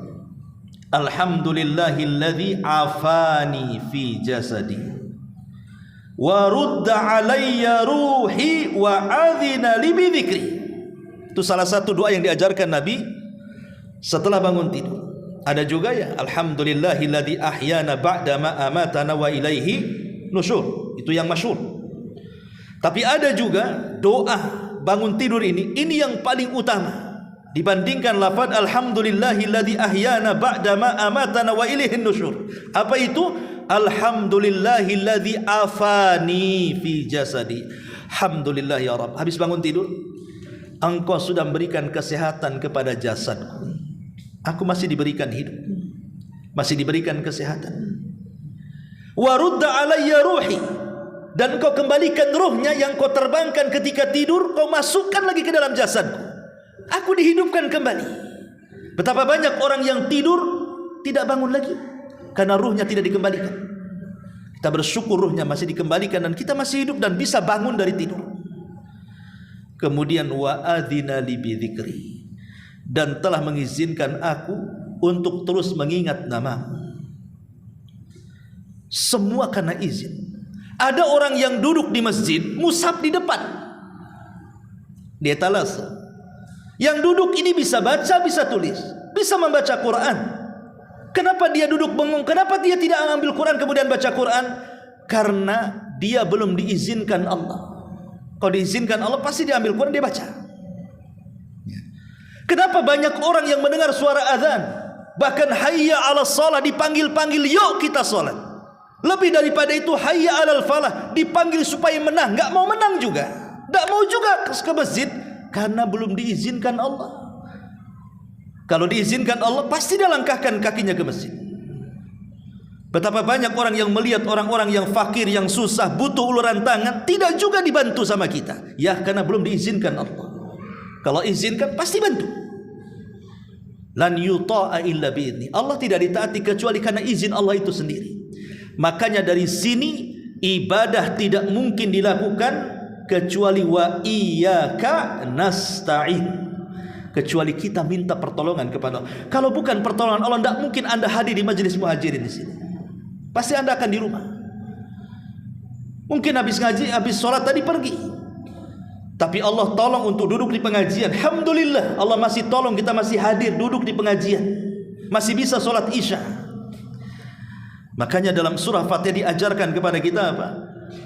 Alhamdulillahilladzi afani fi jasadi wa rudda alayya ruhi wa adhina li bidzikri. Itu salah satu doa yang diajarkan Nabi setelah bangun tidur. Ada juga ya, alhamdulillahilladzi ahyana ba'da ma amatana wa ilaihi nusyur. Itu yang masyhur. Tapi ada juga doa bangun tidur ini yang paling utama dibandingkan lafaz alhamdulillahilladzi ahyana ba'da ma amatana wa ilaihi nusyur. Apa itu? Alhamdulillahilladzi afani fi jasadi. Alhamdulillah ya Rabb, habis bangun tidur, Engkau sudah memberikan kesehatan kepada jasadku. Aku masih diberikan hidup, masih diberikan kesehatan. Wa rudda alayya ruhi, dan Engkau kembalikan ruhnya yang Kau terbangkan ketika tidur, Kau masukkan lagi ke dalam jasadku. Aku dihidupkan kembali. Betapa banyak orang yang tidur tidak bangun lagi karena ruhnya tidak dikembalikan. Kita bersyukur ruhnya masih dikembalikan dan kita masih hidup dan bisa bangun dari tidur. Kemudian wa adzina li bidzikri, dan telah mengizinkan aku untuk terus mengingat namamu. Semua karena izin. Ada orang yang duduk di masjid, mushaf di depan, dia talasa. Yang duduk ini bisa baca, bisa tulis, bisa membaca Quran. Kenapa dia duduk bengong? Kenapa dia tidak mengambil Quran kemudian baca Quran? Karena dia belum diizinkan Allah. Kalau diizinkan Allah, pasti dia ambil Quran, dia baca. Kenapa banyak orang yang mendengar suara azan, bahkan hayya 'alas shalah dipanggil-panggil, yuk kita salat. Lebih daripada itu hayya 'alal falah dipanggil supaya menang, enggak mau menang juga. Enggak mau juga ke masjid karena belum diizinkan Allah. Kalau diizinkan Allah, pasti dia langkahkan kakinya ke masjid. Betapa banyak orang yang melihat orang-orang yang fakir, yang susah, butuh uluran tangan, tidak juga dibantu sama kita. Ya, karena belum diizinkan Allah. Kalau izinkan pasti bantu. Lan yuta'a illa bi'idni. Allah tidak ditaati kecuali karena izin Allah itu sendiri. Makanya dari sini ibadah tidak mungkin dilakukan kecuali wa iyyaka nasta'in, kecuali kita minta pertolongan kepada Allah. Kalau bukan pertolongan Allah, tidak mungkin Anda hadir di majelis muhajirin di sini. Pasti Anda akan di rumah. Mungkin habis ngaji, habis sholat tadi pergi. Tapi Allah tolong untuk duduk di pengajian. Alhamdulillah, Allah masih tolong kita masih hadir duduk di pengajian, masih bisa sholat isya. Makanya dalam surah Fatihah diajarkan kepada kita apa?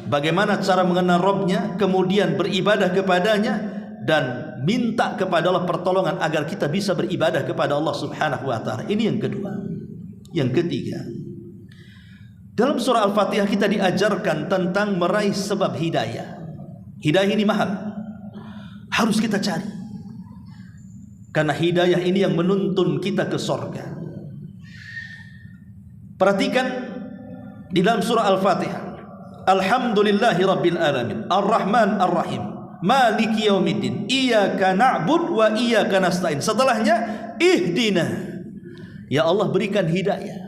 Bagaimana cara mengenal Rabbnya, kemudian beribadah kepadanya, dan minta kepada Allah pertolongan agar kita bisa beribadah kepada Allah Subhanahu wa ta'ala. Ini yang kedua. Yang ketiga, dalam surah Al-Fatihah kita diajarkan tentang meraih sebab hidayah. Hidayah ini mahal, harus kita cari, karena hidayah ini yang menuntun kita ke surga. Perhatikan di dalam surah Al-Fatihah, Alhamdulillahi Rabbil Alamin, Ar-Rahman Ar-Rahim, Maliki Yaumiddin, Iyyaka na'bud wa iyyaka nasta'in. Setelahnya, Ihdina, ya Allah berikan hidayah.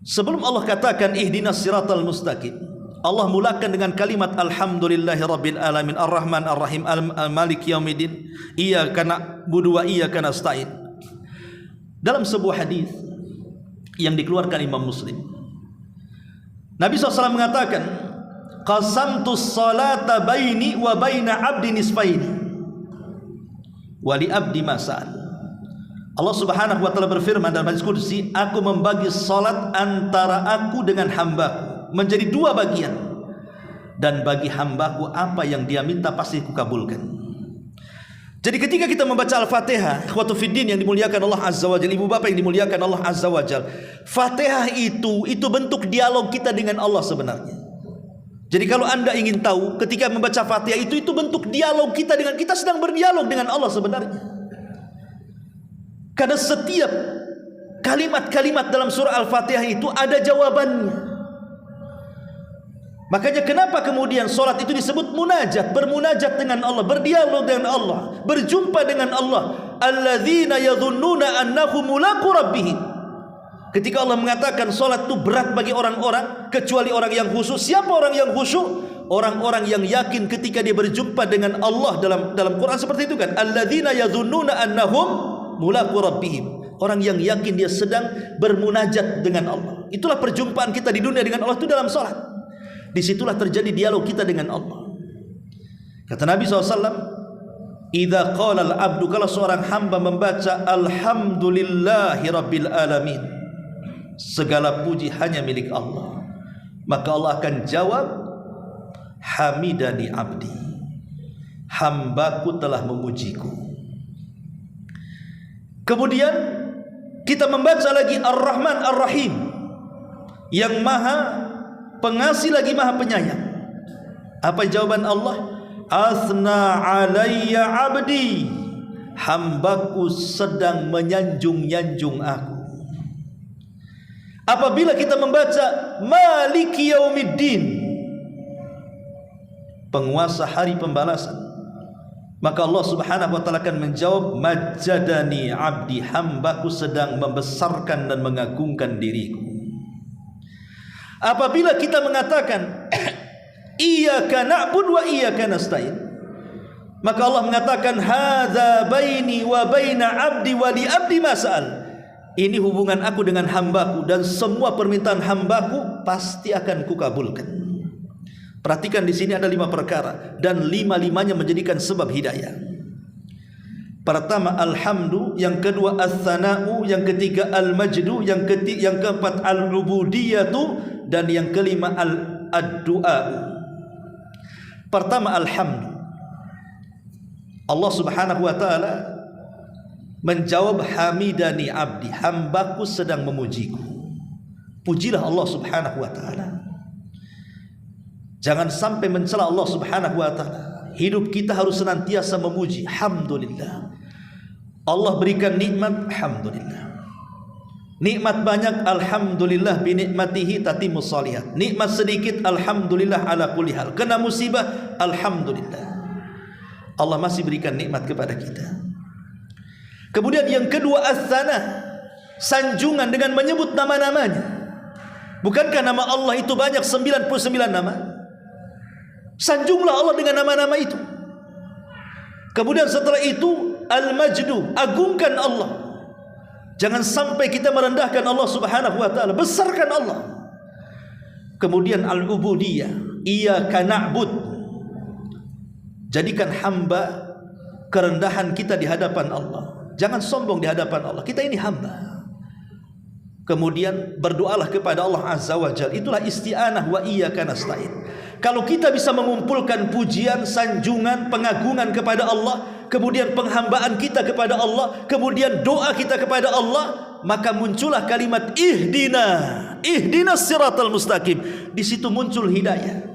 Sebelum Allah katakan Ihdinas siratal mustaqim, Allah mulakan dengan kalimat Alhamdulillahi Rabbil Alamin, Ar-Rahman Ar-Rahim, Maliki Yaumiddin, Iyyaka na'budu wa iyyaka nasta'in. Dalam sebuah hadis yang dikeluarkan Imam Muslim, Nabi SAW mengatakan, qasamtus salata baini wa baina abdi nisfaini wa li abdi masal. Allah Subhanahu wa ta'ala berfirman dalam hadis qudsi, aku membagi salat antara aku dengan hambaku menjadi dua bagian, dan bagi hambaku apa yang dia minta pasti kukabulkan. Jadi ketika kita membaca Al-Fatihah, ikhwatu fiddin yang dimuliakan Allah Azza wa Jalla, ibu bapak yang dimuliakan Allah Azza wa Jalla, Fatihah itu bentuk dialog kita dengan Allah sebenarnya. Jadi kalau anda ingin tahu, ketika membaca Fatihah itu bentuk dialog kita dengan, kita sedang berdialog dengan Allah sebenarnya. Karena setiap kalimat-kalimat dalam surah Al-Fatihah itu ada jawabannya. Makanya kenapa kemudian solat itu disebut munajat, bermunajat dengan Allah, berdialog dengan Allah, berjumpa dengan Allah. Alladzina yadhunnuna annahum mulaqu rabbihim. Ketika Allah mengatakan solat itu berat bagi orang-orang kecuali orang yang khusyuk. Siapa orang yang khusyuk? Orang-orang yang yakin ketika dia berjumpa dengan Allah. Dalam Quran seperti itu kan, alladzina yadhunnuna annahum mulaqu rabbihim. Orang yang yakin dia sedang bermunajat dengan Allah. Itulah perjumpaan kita di dunia dengan Allah itu dalam solat. Disitulah terjadi dialog kita dengan Allah. Kata Nabi SAW, idza qala al-abdu, kalau seorang hamba membaca Alhamdulillahi Rabbil Alamin, segala puji hanya milik Allah, maka Allah akan jawab, Hamidani abdi, hambaku telah memujiku. Kemudian kita membaca lagi Ar-Rahman Ar-Rahim, yang maha pengasih lagi maha penyayang. Apa jawaban Allah? Asna alayya abdi, hambaku sedang menyanjung-nyanjung aku. Apabila kita membaca Maliki Yaumiddin, penguasa hari pembalasan, maka Allah Subhanahu wa ta'ala akan menjawab, Majjadani abdi, hambaku sedang membesarkan dan mengagungkan diriku. Apabila kita mengatakan Iyyaka na'bud wa iyyaka nasta'in, maka Allah mengatakan hadza baini wa baina abdi wa li abdi mas'al. Ini hubungan aku dengan hambaku, dan semua permintaan hambaku pasti akan kukabulkan. Perhatikan di sini ada 5 perkara, dan 5-5-nya menjadikan sebab hidayah. Pertama alhamdu, yang kedua as-sana'u, yang ketiga al-majdu, yang keempat al-ubudiyatu, dan yang kelima ad-du'a. Pertama alhamdu. Allah Subhanahu wa ta'ala menjawab hamidani abdi, hambaku sedang memujiku. Pujilah Allah Subhanahu wa ta'ala. Jangan sampai mencela Allah Subhanahu wa ta'ala. Hidup kita harus senantiasa memuji. Alhamdulillah. Allah berikan nikmat, alhamdulillah. Nikmat banyak, alhamdulillah, binikmatihi tatimmus shalihat. Nikmat sedikit, alhamdulillah ala kulli hal. Kena musibah, alhamdulillah, Allah masih berikan nikmat kepada kita. Kemudian yang kedua as-sana, sanjungan dengan menyebut nama-namanya. Bukankah nama Allah itu banyak, 99 nama? Sanjunglah Allah dengan nama-nama itu. Kemudian setelah itu al-majdu, agungkan Allah. Jangan sampai kita merendahkan Allah Subhanahu wa ta'ala, besarkan Allah. Kemudian al-ubudiyah, iyyaka na'bud, jadikan hamba kerendahan kita di hadapan Allah. Jangan sombong di hadapan Allah. Kita ini hamba. kemudian berdoalah kepada Allah Azza wa Jalla. Itulah isti'anah wa iyyaka nasta'in. Kalau kita bisa mengumpulkan pujian, sanjungan, pengagungan kepada Allah, kemudian penghambaan kita kepada Allah, kemudian doa kita kepada Allah, maka muncullah kalimat ihdinas siratal mustaqim. Di situ muncul hidayah.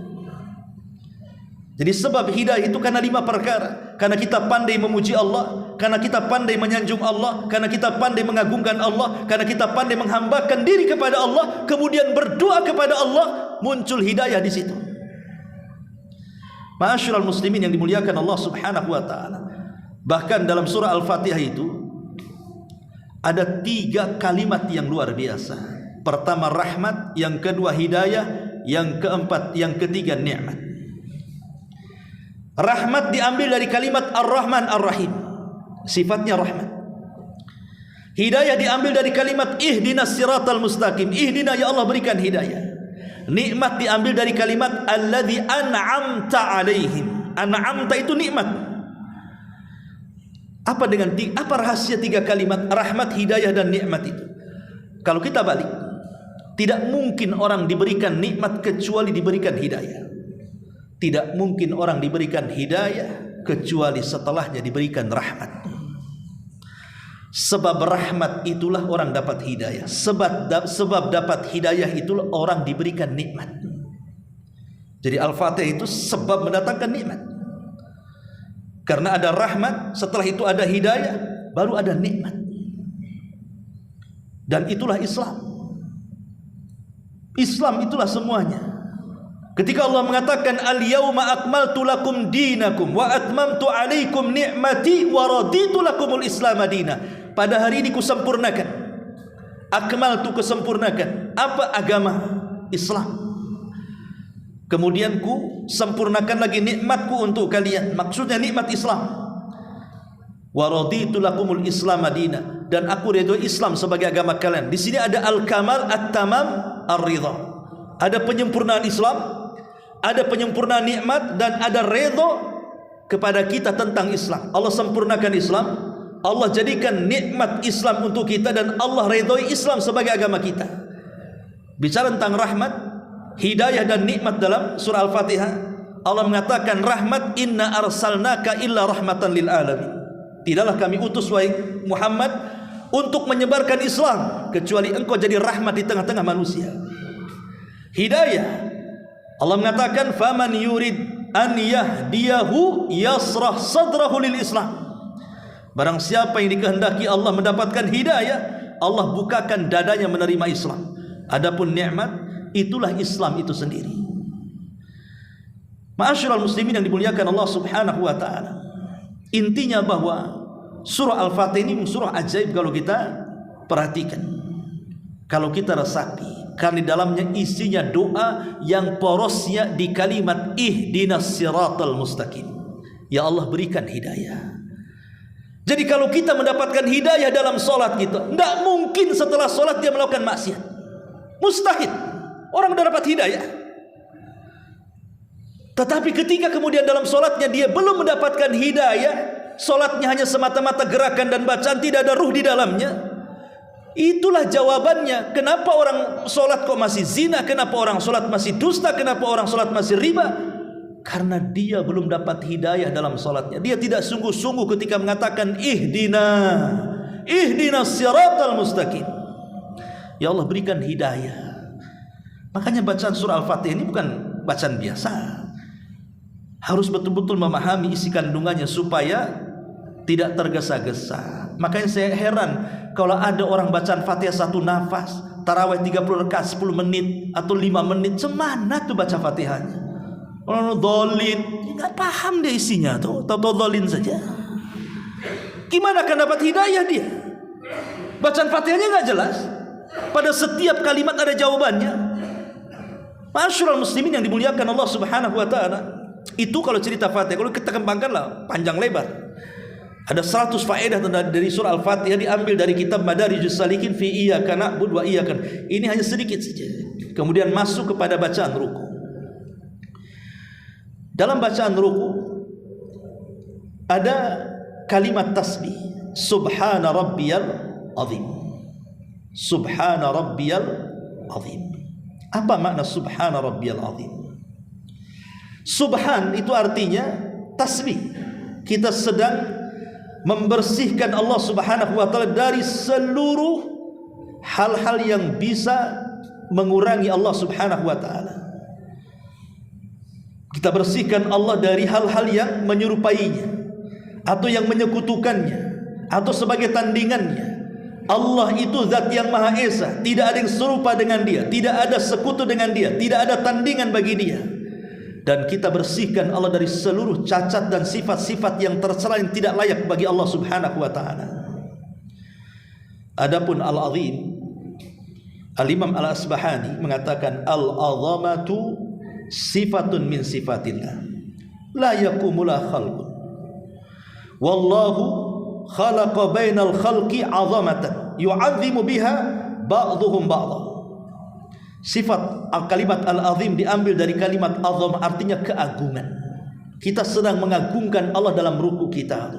Jadi sebab hidayah itu karena 5 perkara. Karena kita pandai memuji Allah, karena kita pandai menyanjung Allah, karena kita pandai mengagungkan Allah, karena kita pandai menghambakan diri kepada Allah, kemudian berdoa kepada Allah, muncul hidayah di situ. Ma'asyiral muslimin yang dimuliakan Allah Subhanahu wa taala. Bahkan dalam surah Al-Fatihah itu ada 3 kalimat yang luar biasa. Pertama rahmat, yang kedua hidayah, yang keempat, yang ketiga nikmat. Rahmat diambil dari kalimat Ar-Rahman Ar-Rahim, sifatnya rahmat. Hidayah diambil dari kalimat ihdinas siratal mustaqim, ihdina ya Allah berikan hidayah. Nikmat diambil dari kalimat alladzi an'amta alaihim. An'amta itu nikmat. Apa rahasia 3 kalimat rahmat, hidayah dan nikmat itu? Kalau kita balik, tidak mungkin orang diberikan nikmat kecuali diberikan hidayah. Tidak mungkin orang diberikan hidayah kecuali setelahnya diberikan rahmat. Sebab rahmat itulah orang dapat hidayah. Sebab dapat hidayah itulah orang diberikan nikmat. Jadi Al-Fatihah itu sebab mendatangkan nikmat. Karena ada rahmat, setelah itu ada hidayah, baru ada nikmat. Dan itulah Islam. Islam itulah semuanya. Ketika Allah mengatakan al-yauma akmaltu lakum dinakum wa atmamtu alaikum ni'mati wa raditu lakumul islam madina. Pada hari ini kusempurnakan. Akmaltu, kesempurnakan. Apa agama? Islam. Kemudian ku sempurnakan lagi nikmatku untuk kalian. Maksudnya nikmat Islam. Wa raditu lakumul islam madina, dan aku ridho Islam sebagai agama kalian. Di sini ada al-kamal, at-tamam, ar-ridha. Ada penyempurnaan Islam, ada penyempurnaan nikmat, dan ada redha kepada kita tentang Islam. Allah sempurnakan Islam, Allah jadikan nikmat Islam untuk kita, dan Allah redhoi Islam sebagai agama kita. Bicara tentang rahmat, hidayah dan nikmat dalam surah Al-Fatihah, Allah mengatakan rahmat, inna arsalnaka illa rahmatan lil alamin. Tidaklah kami utus wahai Muhammad untuk menyebarkan Islam kecuali engkau jadi rahmat di tengah-tengah manusia. Hidayah, Allah mengatakan faman yurid an yahdiyahu yasrah sadrahu lil Islam. Barang siapa yang dikehendaki Allah mendapatkan hidayah, Allah bukakan dadanya menerima Islam. Adapun nikmat, itulah Islam itu sendiri. Ma'asyiral muslimin yang dimuliakan Allah Subhanahu wa taala. Intinya bahwa surah Al-Fatihah ini surah ajaib kalau kita perhatikan, kalau kita resapi. Karena di dalamnya isinya doa yang porosnya di kalimat ihdinas siratal mustaqim. Ya Allah berikan hidayah. Jadi kalau kita mendapatkan hidayah dalam solat kita, tidak mungkin setelah solat dia melakukan maksiat. Mustahil. Orang sudah dapat hidayah. Tetapi ketika kemudian dalam solatnya dia belum mendapatkan hidayah, solatnya hanya semata-mata gerakan dan bacaan, tidak ada ruh di dalamnya. Itulah jawabannya. Kenapa orang solat kok masih zina? Kenapa orang solat masih dusta? Kenapa orang solat masih riba? Karena dia belum dapat hidayah dalam solatnya. Dia tidak sungguh-sungguh ketika mengatakan ihdinas siratal mustaqim. Ya Allah berikan hidayah. Makanya bacaan surah Al-Fatihah ini bukan bacaan biasa. Harus betul-betul memahami isi kandungannya supaya tidak tergesa-gesa. Makanya saya heran kalau ada orang bacaan Fatihah satu nafas, tarawih 30 rakaat 10 menit atau 5 menit, semana tuh baca Fatihahnya? Orang dolin, nggak paham dia isinya tuh, tahu dolin saja. Gimana akan dapat hidayah dia? Bacaan Fatihahnya nggak jelas. Pada setiap kalimat ada jawabannya. Ma'asyiral muslimin yang dimuliakan Allah Subhanahu wa taala. Itu kalau cerita Fatihah, kalau kita kembangkanlah panjang lebar. Ada 100 faedah dari surah Al-Fatihah diambil dari kitab Madarijus Salikin fi iyyaka na'budu wa iyyaka. Ini hanya sedikit saja. Kemudian masuk kepada bacaan ruku. Dalam bacaan ruku ada kalimat tasbih, subhana rabbiyal azim. Subhana rabbiyal azim. Apa makna subhana rabbiyal azim? Subhan itu artinya tasbih. Kita sedang membersihkan Allah Subhanahu wa taala dari seluruh hal-hal yang bisa mengurangi Allah Subhanahu wa taala. Kita bersihkan Allah dari hal-hal yang menyerupainya atau yang menyekutukannya atau sebagai tandingannya. Allah itu zat yang Maha Esa, tidak ada yang serupa dengan Dia, tidak ada sekutu dengan Dia, tidak ada tandingan bagi Dia. Dan kita bersihkan Allah dari seluruh cacat dan sifat-sifat yang tercela yang tidak layak bagi Allah Subhanahu wa taala. Adapun Al-Azim, Al-Imam Al-Asbahani mengatakan al-azamatu sifatun min sifatillah la yakumula khalqun wallahu khalaqa bainal khalqi azamatan yu'azzimu biha ba'dhuhum ba'dha. Sifat kalimat al-azim diambil dari kalimat azam, artinya keagungan. Kita sedang mengagungkan Allah dalam ruku kita,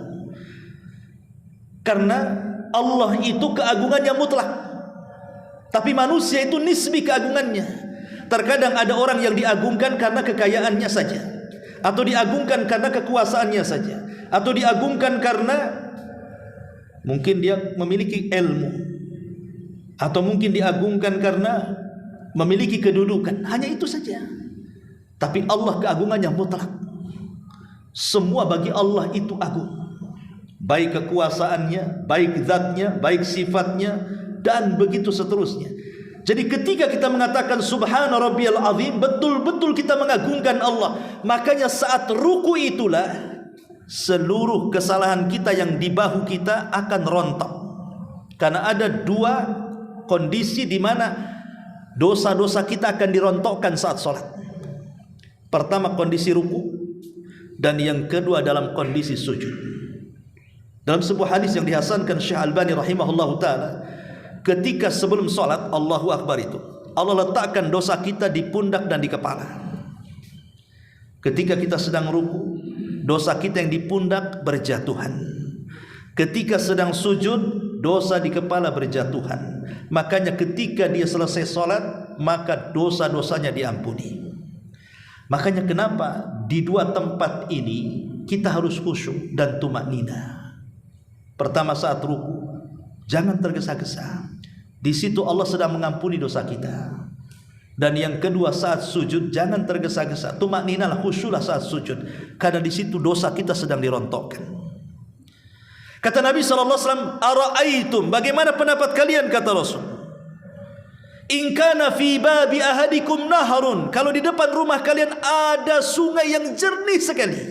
karena Allah itu keagungannya mutlak, tapi manusia itu nisbi keagungannya. Terkadang ada orang yang diagungkan karena kekayaannya saja, atau diagungkan karena kekuasaannya saja, atau diagungkan karena mungkin dia memiliki ilmu, atau mungkin diagungkan karena memiliki kedudukan. Hanya itu saja. Tapi Allah keagungannya mutlak. Semua bagi Allah itu agung, baik kekuasaannya, baik zatnya, baik sifatnya, dan begitu seterusnya. Jadi ketika kita mengatakan subhana rabbiyal azim, betul-betul kita mengagungkan Allah. Makanya saat ruku itulah seluruh kesalahan kita yang di bahu kita akan rontok. Karena ada dua kondisi di mana dosa-dosa kita akan dirontokkan saat sholat. Pertama kondisi ruku, dan yang kedua dalam kondisi sujud. Dalam sebuah hadis yang dihasankan Syekh Albani rahimahullahu ta'ala, ketika sebelum sholat Allahu Akbar itu Allah letakkan dosa kita di pundak dan di kepala. Ketika kita sedang ruku, dosa kita yang di pundak berjatuhan. Ketika sedang sujud, dosa di kepala berjatuhan. Makanya ketika dia selesai sholat, maka dosa-dosanya diampuni. Makanya kenapa di dua tempat ini kita harus khusyuk dan tumaknina. Pertama saat ruku, jangan tergesa-gesa. Di situ Allah sedang mengampuni dosa kita. Dan yang kedua saat sujud, jangan tergesa-gesa. Tumakninalah, khusyuklah saat sujud, karena di situ dosa kita sedang dirontokkan. Kata Nabi SAW, ara'aitum, bagaimana pendapat kalian, kata Rasul, in kana fi babi ahadikum naharun, kalau di depan rumah kalian ada sungai yang jernih sekali,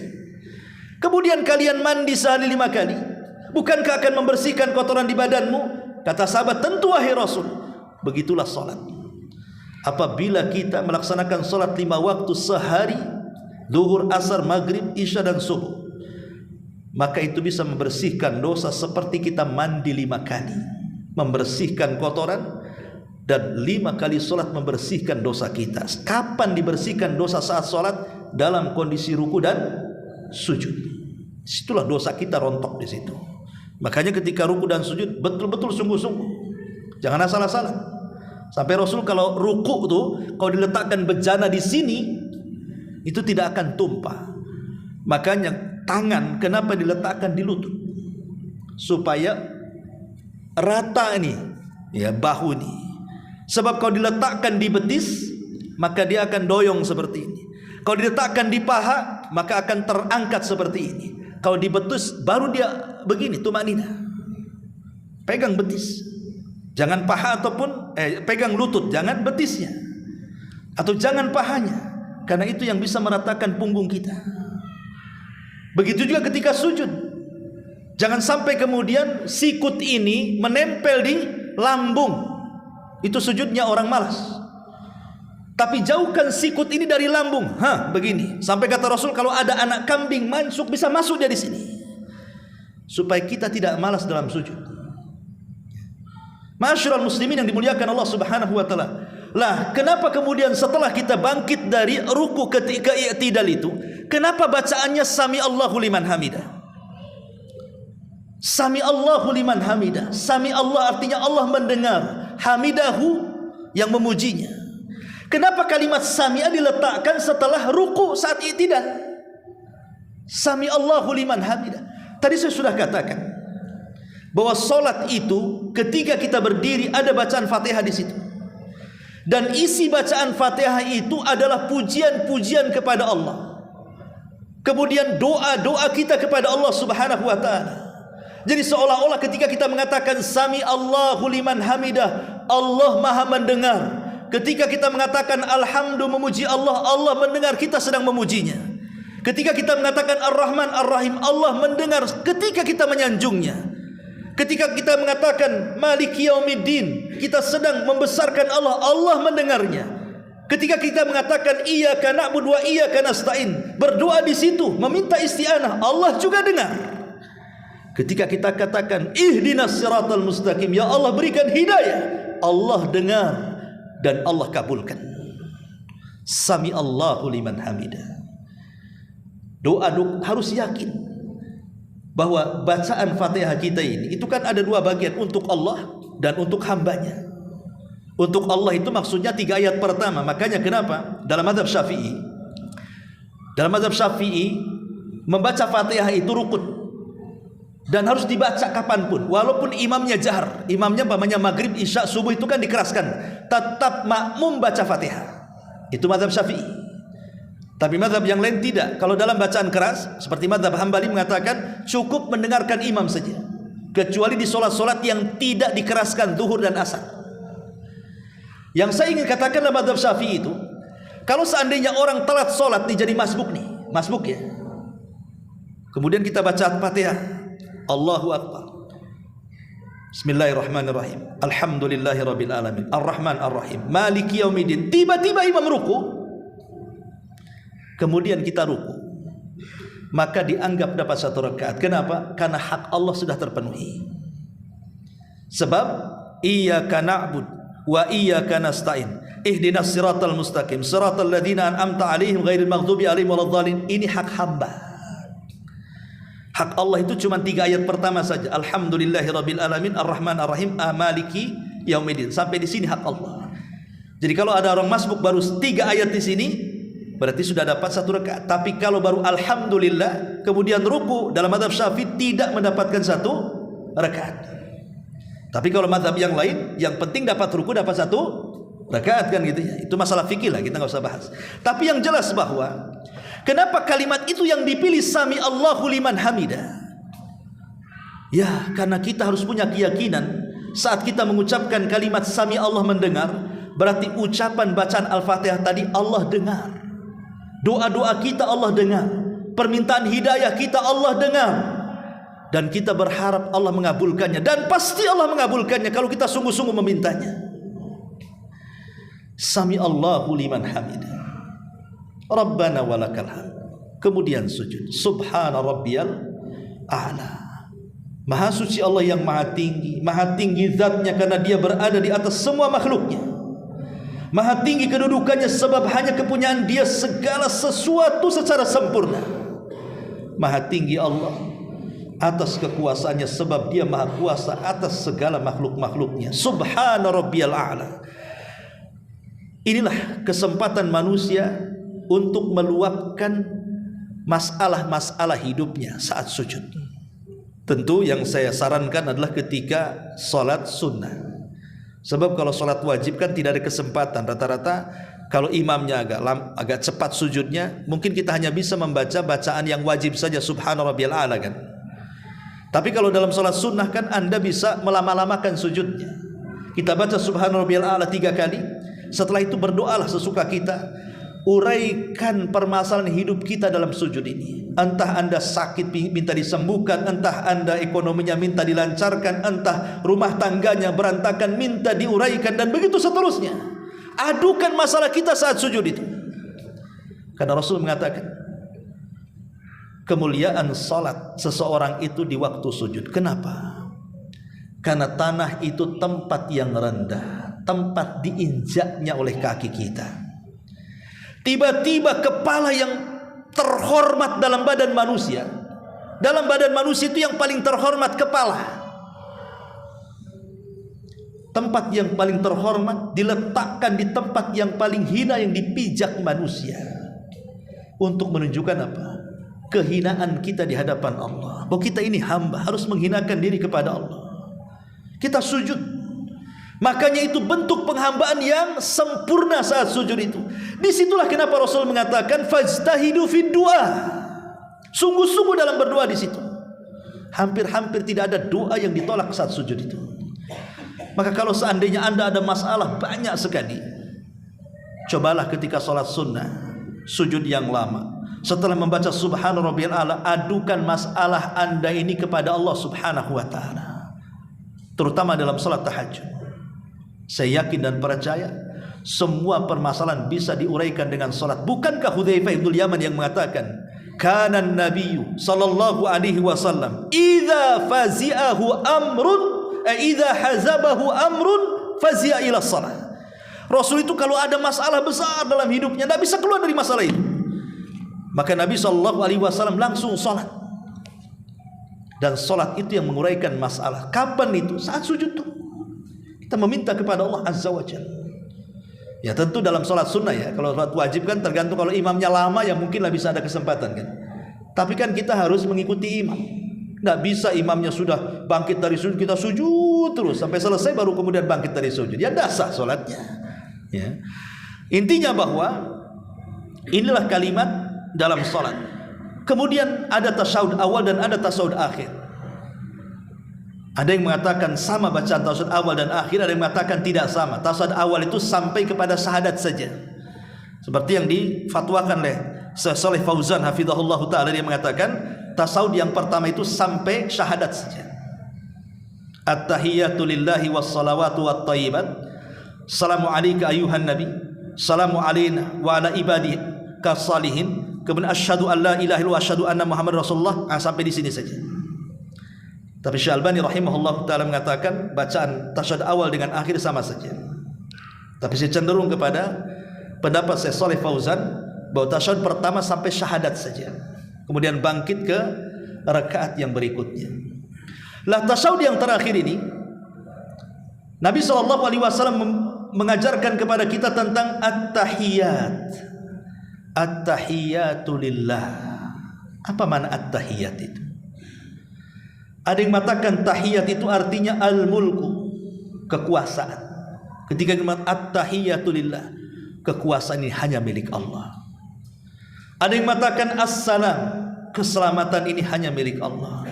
kemudian kalian mandi sehari 5 kali, bukankah akan membersihkan kotoran di badanmu? Kata sahabat, tentu wahai Rasul. Begitulah salat. Apabila kita melaksanakan salat 5 waktu sehari, zuhur, asar, maghrib, isya dan subuh, maka itu bisa membersihkan dosa seperti kita mandi 5 kali, membersihkan kotoran, dan 5 kali salat membersihkan dosa kita. Kapan dibersihkan dosa saat salat? Dalam kondisi ruku dan sujud. Situlah dosa kita rontok di situ. Makanya ketika ruku dan sujud betul-betul sungguh-sungguh, jangan asal-asalan. Sampai Rasul kalau ruku tuh, kalau diletakkan bejana di sini, itu tidak akan tumpah. Makanya tangan kenapa diletakkan di lutut? Supaya rata ini, ya, bahu ini. Sebab kalau diletakkan di betis, maka dia akan doyong seperti ini. Kalau diletakkan di paha, maka akan terangkat seperti ini. Kalau di betis baru dia begini, tumaknina. Pegang betis, jangan paha ataupun pegang lutut, jangan betisnya, atau jangan pahanya, karena itu yang bisa meratakan punggung kita. Begitu juga ketika sujud, jangan sampai kemudian sikut ini menempel di lambung. Itu sujudnya orang malas. Tapi jauhkan sikut ini dari lambung. Begini. Sampai kata Rasul, kalau ada anak kambing masuk, bisa masuk dia di sini. Supaya kita tidak malas dalam sujud. Ma'asyiral muslimin yang dimuliakan Allah Subhanahu wa taala. Lah, kenapa kemudian setelah kita bangkit dari ruku ketika i'tidal itu, kenapa bacaannya sami Allahu liman hamidah? Sami Allahu liman hamidah. Sami Allah artinya Allah mendengar. hamidahu, yang memujinya. Kenapa kalimat sami'a diletakkan setelah ruku saat i'tidal? Sami Allahu liman hamidah. Tadi saya sudah katakan bahwa solat itu ketika kita berdiri ada bacaan Fatihah di situ. Dan isi bacaan Fatihah itu adalah pujian-pujian kepada Allah. Kemudian doa-doa kita kepada Allah Subhanahu wa taala. Jadi seolah-olah ketika kita mengatakan Sami Allahu liman hamidah, Allah Maha mendengar. Ketika kita mengatakan alhamdulillah memuji Allah, Allah mendengar kita sedang memujinya. Ketika kita mengatakan Ar-Rahman Ar-Rahim, Allah mendengar ketika kita menyanjungnya. Ketika kita mengatakan Maliki Yaumiddin, kita sedang membesarkan Allah, Allah mendengarnya. Ketika kita mengatakan Iyyaka na'budu wa iyyaka nasta'in, berdoa di situ, meminta isti'anah, Allah juga dengar. Ketika kita katakan Ihdinas siratal mustaqim, ya Allah berikan hidayah, Allah dengar dan Allah kabulkan. Sami Allahu liman hamidah. Doa harus yakin bahwa bacaan Fatihah kita ini itu kan ada dua bagian, untuk Allah dan untuk hambanya. Untuk Allah itu maksudnya 3 ayat pertama. Makanya kenapa dalam mazhab Syafi'i membaca Fatihah itu rukun dan harus dibaca kapanpun, walaupun imamnya jahar, imamnya umpamanya maghrib, isya, subuh itu kan dikeraskan, tetap makmum baca Fatihah. Itu mazhab Syafi'i. Tapi mazhab yang lain tidak. Kalau dalam bacaan keras seperti mazhab Hambali mengatakan cukup mendengarkan imam saja, kecuali di solat-solat yang tidak dikeraskan, zuhur dan asar. Yang saya ingin katakan dalam mazhab Syafi'i itu, kalau seandainya orang telat solat nih, jadi masbuk ya, kemudian kita baca Fatihah, Allahu Akbar, Bismillahirrahmanirrahim, Alhamdulillahirabbil alamin, Ar-Rahman Ar-Rahim, Maliki Yaumiddin. Tiba-tiba imam ruku, kemudian kita ruku, maka dianggap dapat 1 rakaat. Kenapa? Karena hak Allah sudah terpenuhi. Sebab Iyyaka na'budu wa iyyaka nasta'in, Ihdinas siratal mustaqim, siratal ladzina an'amta 'alaihim ghairil maghdubi 'alaihim waladdallin. Ini hak hamba. Hak Allah itu cuma 3 ayat pertama saja. Alhamdulillahirabbil alamin, Ar-Rahman Ar-Rahim, Maliki Yaumiddin. Sampai di sini hak Allah. Jadi kalau ada orang masbuk baru 3 ayat di sini, berarti sudah dapat 1 rakaat. Tapi kalau baru alhamdulillah kemudian ruku, dalam mazhab Syafi'i tidak mendapatkan 1 rakaat. Tapi kalau mazhab yang lain, yang penting dapat ruku, dapat 1 rakaat kan gitu ya. Itu masalah fikih lah, kita nggak usah bahas. Tapi yang jelas bahwa kenapa kalimat itu yang dipilih Sami Allahu liman hamidah? Ya, karena kita harus punya keyakinan saat kita mengucapkan kalimat Sami Allah mendengar, berarti ucapan bacaan Al-Fatihah tadi Allah dengar. Doa-doa kita Allah dengar, permintaan hidayah kita Allah dengar, dan kita berharap Allah mengabulkannya, dan pasti Allah mengabulkannya kalau kita sungguh-sungguh memintanya. Sami Allahu liman hamidah, Rabbana walakal hamd. Kemudian sujud, Subhana rabbiyal a'la. Maha suci Allah yang maha tinggi zatnya karena dia berada di atas semua makhluknya. Maha tinggi kedudukannya sebab hanya kepunyaan dia segala sesuatu secara sempurna. Maha tinggi Allah atas kekuasaannya sebab dia maha kuasa atas segala makhluk-makhluknya. Subhana rabbiyal a'la. Inilah kesempatan manusia untuk meluapkan masalah-masalah hidupnya saat sujud. Tentu yang saya sarankan adalah ketika sholat sunnah. Sebab kalau sholat wajib kan tidak ada kesempatan. Rata-rata kalau imamnya agak cepat sujudnya, mungkin kita hanya bisa membaca bacaan yang wajib saja, Subhana rabbiyal a'la kan. Tapi kalau dalam sholat sunnah kan Anda bisa melama-lamakan sujudnya. Kita baca Subhana rabbiyal a'la 3 kali. Setelah itu berdoalah sesuka kita. Uraikan permasalahan hidup kita dalam sujud ini. Entah Anda sakit minta disembuhkan, entah Anda ekonominya minta dilancarkan, entah rumah tangganya berantakan minta diuraikan, dan begitu seterusnya. Adukan masalah kita saat sujud itu. Karena Rasul mengatakan kemuliaan salat seseorang itu di waktu sujud. Kenapa? Karena tanah itu tempat yang rendah, tempat diinjaknya oleh kaki kita. Tiba-tiba kepala yang terhormat dalam badan manusia, itu yang paling terhormat kepala. tempat yang paling terhormat, diletakkan di tempat yang paling hina yang dipijak manusia, untuk menunjukkan apa? Kehinaan kita di hadapan Allah, bahwa kita ini hamba, harus menghinakan diri kepada Allah. Kita sujud, makanya itu bentuk penghambaan yang sempurna saat sujud itu. Disitulah kenapa Rasul mengatakan fajtahidu fid du'a, sungguh-sungguh dalam berdoa di situ. Hampir-hampir tidak ada doa yang ditolak saat sujud itu. Maka kalau seandainya Anda ada masalah banyak sekali, cobalah ketika sholat sunnah, sujud yang lama, setelah membaca subhana rabbiyal a'la, adukan masalah Anda ini kepada Allah subhanahu wa ta'ala, terutama dalam sholat tahajud. Saya yakin dan percaya semua permasalahan bisa diuraikan dengan sholat. Bukankah Hudzaifah bin Yaman yang mengatakan, kana nabiyyu sallallahu alaihi wasallam idza fazi'ahu amrun idza hazabahu amrun fazi'a ila shalah. Rasul itu kalau ada masalah besar dalam hidupnya, tidak bisa keluar dari masalah itu, maka Nabi sallallahu alaihi wasallam langsung salat. Dan salat itu yang menguraikan masalah. Kapan itu? Saat sujud tuh. Kita meminta kepada Allah azza wajalla. Ya tentu dalam salat sunnah ya. Kalau salat wajib kan tergantung, kalau imamnya lama ya mungkinlah bisa ada kesempatan kan. Tapi kan kita harus mengikuti imam. Tidak bisa imamnya sudah bangkit dari sujud, kita sujud terus sampai selesai baru kemudian bangkit dari sujud. Ya tidak sah salatnya. Ya. Intinya bahwa inilah kalimat dalam salat. Kemudian ada tasyahud awal dan ada tasyahud akhir. Ada yang mengatakan sama bacaan tasyahud awal dan akhir, ada yang mengatakan tidak sama. Tasyahud awal itu sampai kepada syahadat saja, seperti yang difatwakan oleh Syekh Shalih Fauzan hafizahullah ta'ala. Dia mengatakan tasyahud yang pertama itu sampai syahadat saja. At-tahiyyatu lillahi was-salawatu wat-thayyibat. Assalamu alayka ayuhan nabi, assalamu alayna wa ala ibadihi kasalihin. Kemudian asyhadu an la ilaha illallah wa asyhadu anna muhammad rasulullah. Sampai di sini saja. Tapi Syekh Albani rahimahullah ta'ala mengatakan bacaan tasyahud awal dengan akhir sama saja. Tapi saya cenderung kepada pendapat Syekh Shalih Fauzan bahwa tasyahud pertama sampai syahadat saja, kemudian bangkit ke rakaat yang berikutnya. Lah tasyahud yang terakhir ini Nabi SAW mengajarkan kepada kita tentang at-tahiyyat. At-tahiyyatu lillah. Apa makna at-tahiyyat itu? Ada yang mengatakan tahiyat itu artinya al-mulku, kekuasaan. Ketika kita at-tahiyyatu lillah, kekuasaan ini hanya milik Allah. Ada yang mengatakan as-salam, keselamatan ini hanya milik Allah.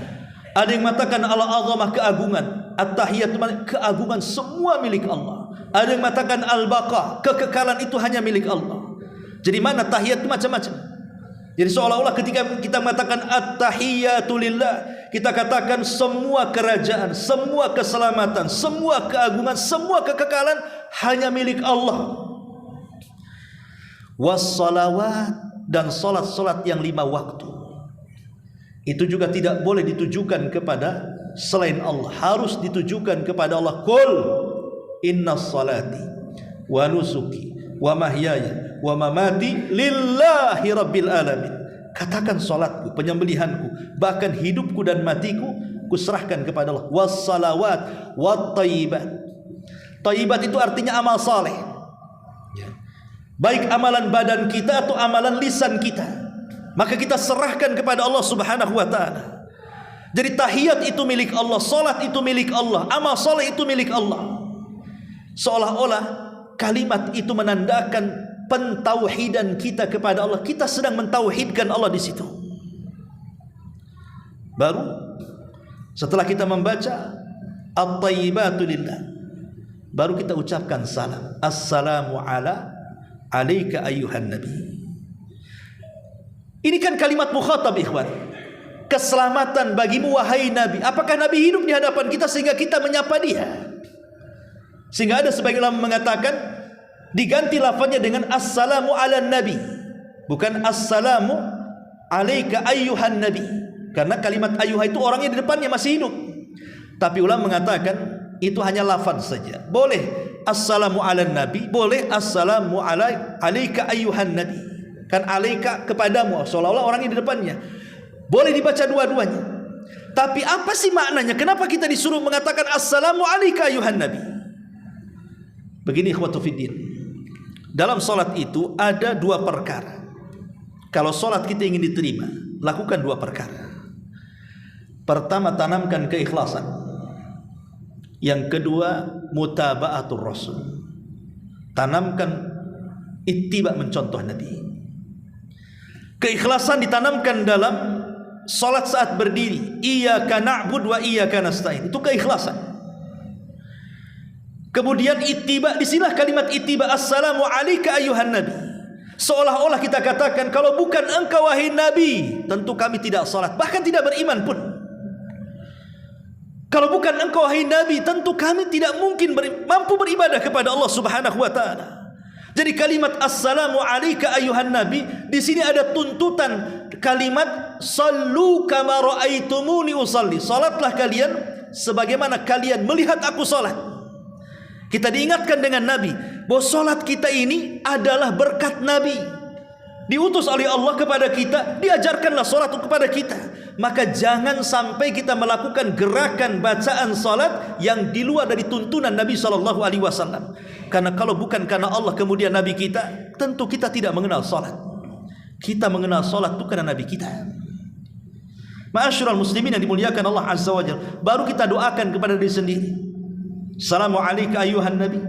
Ada yang mengatakan al-azamah, keagungan. At-tahiyyat itu keagungan semua milik Allah. Ada yang mengatakan al-baqa, kekekalan itu hanya milik Allah. Jadi mana tahiyat itu macam-macam. Jadi seolah-olah ketika kita mengatakan at-tahiyyatu lillah, kita katakan semua kerajaan, semua keselamatan, semua keagungan, semua kekekalan hanya milik Allah. Was-salawat, dan salat-salat yang 5 waktu itu juga tidak boleh ditujukan kepada selain Allah, harus ditujukan kepada Allah. Qul innas salati wa nusuki wa mahyaya wa mamati lillahi rabbil alamin. Katakan salatku, penyembelihanku, bahkan hidupku dan matiku kuserahkan kepada Allah. Was-salawat wat-thayyibat. Thayyibat itu artinya amal saleh, baik amalan badan kita atau amalan lisan kita, maka kita serahkan kepada Allah subhanahu wa ta'ala. Jadi tahiyat itu milik Allah, salat itu milik Allah, amal saleh itu milik Allah. Seolah-olah kalimat itu menandakan pentauhidan kita kepada Allah. Kita sedang mentauhidkan Allah di situ. Baru setelah kita membaca at-thayyibatu lillah, baru kita ucapkan salam. Assalamu alayka ayyuhan nabi. Ini kan kalimat mukhatab, ikhwan. Keselamatan bagimu wahai nabi. Apakah nabi hidup di hadapan kita sehingga kita menyapa dia? Sehingga ada sebagian ulama mengatakan diganti lafaznya dengan assalamu ala nabi, bukan assalamu alayka ayyuhan nabi, karena kalimat ayyuha itu orangnya di depannya masih hidup. Tapi ulama mengatakan itu hanya lafaz saja. Boleh assalamu ala nabi, boleh assalamu alayka ayyuhan nabi. Kan alayka kepadamu, seolah-olah orangnya di depannya. Boleh dibaca dua-duanya. Tapi apa sih maknanya? Kenapa kita disuruh mengatakan assalamu alayka ayyuhan nabi? Begini ikhwatu fiddin, dalam salat itu ada dua perkara. Kalau salat kita ingin diterima, lakukan dua perkara. Pertama, tanamkan keikhlasan. Yang kedua, mutaba'atur rasul. Tanamkan ittiba, mencontoh Nabi. Keikhlasan ditanamkan dalam salat saat berdiri. Iyyaka na'budu wa iyyaka nasta'in. Itu keikhlasan. Kemudian ittiba, disinilah kalimat ittiba, assalamu alayka ayyuhan nabi. Seolah-olah kita katakan, kalau bukan engkau wahai Nabi, tentu kami tidak salat, bahkan tidak beriman pun. Kalau bukan engkau wahai Nabi, tentu kami tidak mungkin mampu beribadah kepada Allah Subhanahu wa taala. Jadi kalimat assalamu alayka ayyuhan nabi, di sini ada tuntutan kalimat sallu kama raaitumuni usalli. Salatlah kalian sebagaimana kalian melihat aku salat. Kita diingatkan dengan Nabi bahwa salat kita ini adalah berkat Nabi. Diutus oleh Allah kepada kita, diajarkanlah salat kepada kita. Maka jangan sampai kita melakukan gerakan bacaan salat yang di luar dari tuntunan Nabi SAW. Karena kalau bukan karena Allah kemudian Nabi kita, tentu kita tidak mengenal salat. Kita mengenal salat itu karena Nabi kita. Ma'asyiral muslimin yang dimuliakan Allah Azza wa Jalla, baru kita doakan kepada diri sendiri. Assalamu alayka ayyuhan nabi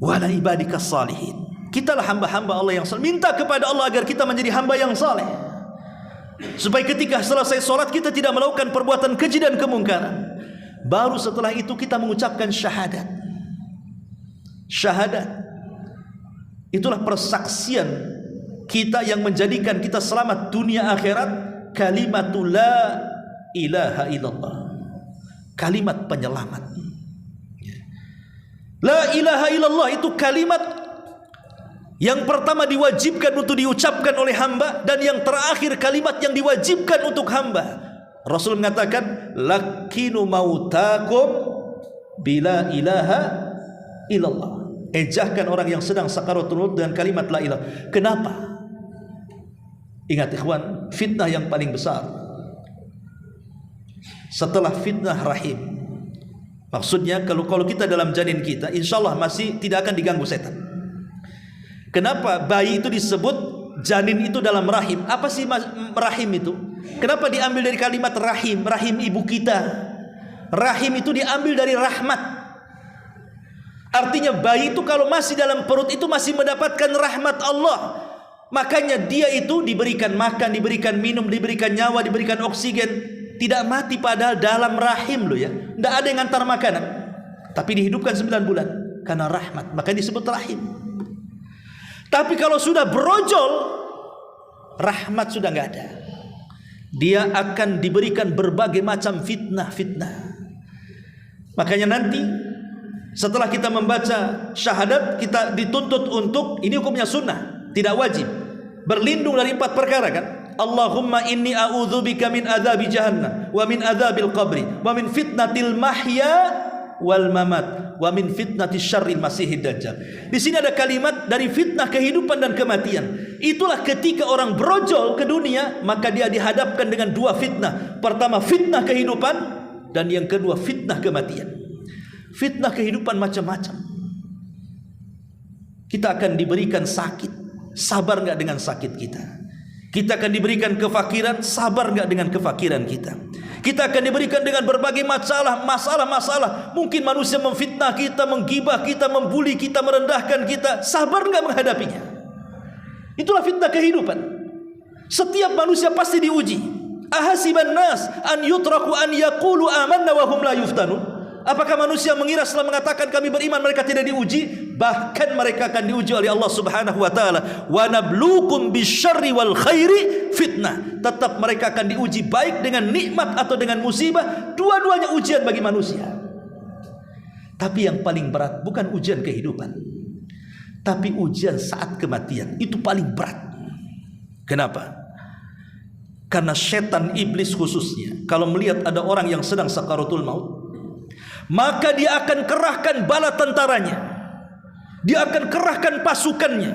wa ala ibadikas salihin. Kitalah hamba-hamba Allah yang saleh. Minta kepada Allah agar kita menjadi hamba yang saleh, supaya ketika selesai sholat kita tidak melakukan perbuatan keji dan kemungkaran. Baru setelah itu kita mengucapkan syahadat. Syahadat itulah persaksian kita yang menjadikan kita selamat dunia akhirat. Kalimatul la ilaha illallah, kalimat penyelamat. La ilaha illallah itu kalimat yang pertama diwajibkan untuk diucapkan oleh hamba, dan yang terakhir kalimat yang diwajibkan untuk hamba. Rasul mengatakan, lakinu mautakum bila ilaha illallah. Ejahkan orang yang sedang sakaratul maut dengan kalimat la ilaha. Kenapa? Ingat ikhwan, fitnah yang paling besar setelah fitnah rahim. Maksudnya kalau kita dalam janin kita, insya Allah masih tidak akan diganggu setan. Kenapa bayi itu disebut janin itu dalam rahim? Apa sih rahim itu? Kenapa diambil dari kalimat rahim? Rahim ibu kita. Rahim itu diambil dari rahmat. Artinya bayi itu kalau masih dalam perut itu masih mendapatkan rahmat Allah. Makanya dia itu diberikan makan, diberikan minum, diberikan nyawa, diberikan oksigen. Tidak mati padahal dalam rahim loh ya. Tidak ada yang antar makanan, tapi dihidupkan 9 bulan karena rahmat, makanya disebut rahim. Tapi kalau sudah brojol, rahmat sudah nggak ada. Dia akan diberikan berbagai macam fitnah-fitnah. Makanya nanti setelah kita membaca syahadat, kita dituntut untuk, ini hukumnya sunnah, tidak wajib, berlindung dari 4 perkara kan. Allahumma inni a'udzubika min adzabi jahannam wa min adzabil qabri wa min fitnatil mahya wal mamat wa min fitnatis syarril masihid dajjal. Di sini ada kalimat dari fitnah kehidupan dan kematian. Itulah ketika orang brojol ke dunia, maka dia dihadapkan dengan 2 fitnah. Pertama fitnah kehidupan, dan yang kedua fitnah kematian. Fitnah kehidupan macam-macam. Kita akan diberikan sakit, sabar nggak dengan sakit kita? Kita akan diberikan kefakiran, sabar nggak dengan kefakiran kita? Kita akan diberikan dengan berbagai masalah. Mungkin manusia memfitnah kita, menggibah kita, membuli kita, merendahkan kita. Sabar nggak menghadapinya? Itulah fitnah kehidupan. Setiap manusia pasti diuji. Ahasiban nas an yutraku an yaqulu amanna wa hum la yuftanun. Apakah manusia mengira setelah mengatakan kami beriman mereka tidak diuji? Bahkan mereka akan diuji oleh Allah Subhanahu wa taala. Wa nabluukum bisyarri wal khairi fitnah. Tetap mereka akan diuji baik dengan nikmat atau dengan musibah, dua-duanya ujian bagi manusia. Tapi yang paling berat bukan ujian kehidupan, tapi ujian saat kematian. Itu paling berat. Kenapa? Karena setan iblis khususnya kalau melihat ada orang yang sedang sakaratul maut, maka dia akan kerahkan bala tentaranya, dia akan kerahkan pasukannya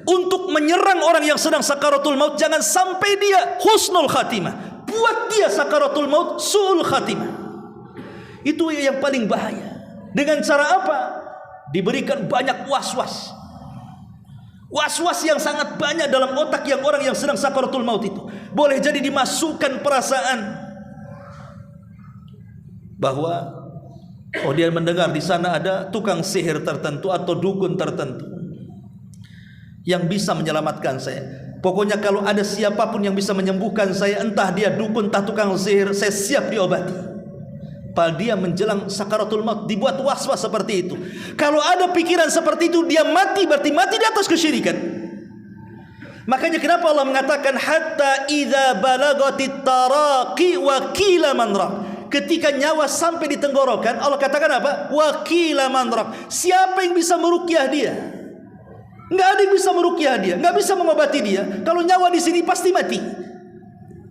untuk menyerang orang yang sedang sakaratul maut. Jangan sampai dia husnul khatimah, buat dia sakaratul maut su'ul khatimah. Itu yang paling bahaya. Dengan cara apa? diberikan banyak was-was. Was-was yang sangat banyak dalam otak yang orang yang sedang sakaratul maut itu. Boleh jadi dimasukkan perasaan bahwa dia mendengar di sana ada tukang sihir tertentu atau dukun tertentu yang bisa menyelamatkan saya. Pokoknya kalau ada siapapun yang bisa menyembuhkan saya, entah dia dukun, entah tukang sihir, saya siap diobati. Padahal dia menjelang sakaratul maut dibuat was-was seperti itu. Kalau ada pikiran seperti itu, dia mati, berarti mati di atas kesyirikan. Makanya kenapa Allah mengatakan hatta idza balagatit taraqi wa qila man raq. Ketika nyawa sampai di tenggorokan, Allah katakan apa? Wa qila man raq. Siapa yang bisa meruqyah dia? Enggak ada yang bisa meruqyah dia, enggak bisa mengobati dia. Kalau nyawa di sini pasti mati.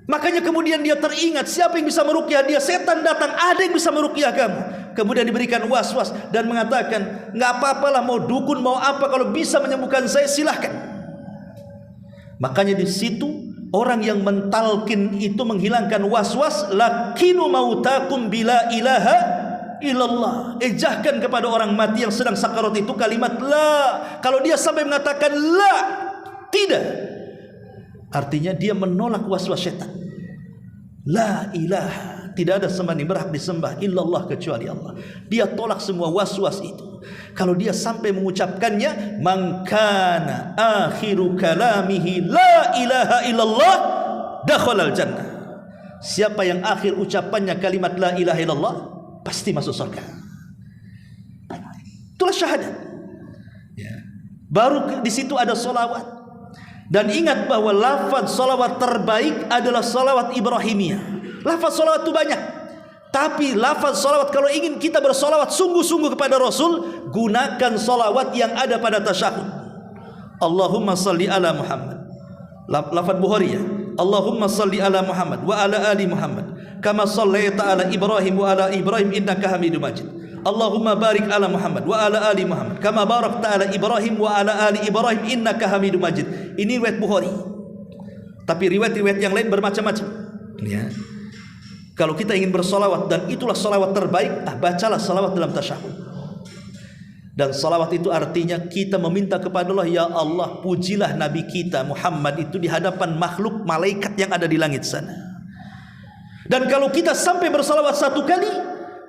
Makanya kemudian dia teringat siapa yang bisa meruqyah dia. Setan datang, ada yang bisa meruqyah kamu. Kemudian diberikan was-was dan mengatakan, enggak apa-apalah, mau dukun mau apa, kalau bisa menyembuhkan saya silahkan. Makanya di situ orang yang mentalkin itu menghilangkan was-was. Lakinu mautakum bila ilaha illallah. Ejahkan kepada orang mati yang sedang sakarat itu kalimat la. Kalau dia sampai mengatakan la, tidak, artinya dia menolak was-was syaitan. La ilaha, tidak ada sembahan yang berhak disembah illallah kecuali Allah. Dia tolak semua was-was itu. Kalau dia sampai mengucapkannya, man kana akhiru kalamihi la ilaha illallah dakhalal jannah. Siapa yang akhir ucapannya kalimat la ilaha illallah, pasti masuk surga. Itulah syahadat. Ya. Baru di situ ada solawat. Dan ingat bahwa lafaz salawat terbaik adalah salawat Ibrahimiyah. Lafaz salawat itu banyak, tapi lafaz salawat, kalau ingin kita bersalawat sungguh-sungguh kepada Rasul, gunakan salawat yang ada pada tasyahud. Allahumma salli ala Muhammad. Lafaz Bukhari ya. Allahumma salli ala Muhammad wa ala ali Muhammad kama sallaita ala Ibrahim wa ala Ibrahim innaka Hamidum Majid. Allahumma barik ala Muhammad wa ala ali Muhammad kama barakta ala Ibrahim wa ala ali Ibrahim innaka Hamidum Majid. Ini riwayat Bukhari. Tapi riwayat-riwayat yang lain bermacam-macam. Ya. Kalau kita ingin bersolawat dan itulah solawat terbaik, bacalah solawat dalam tasyahud. Dan solawat itu artinya kita meminta kepada Allah, ya Allah, pujilah Nabi kita Muhammad itu di hadapan makhluk malaikat yang ada di langit sana. Dan kalau kita sampai bersolawat 1 kali,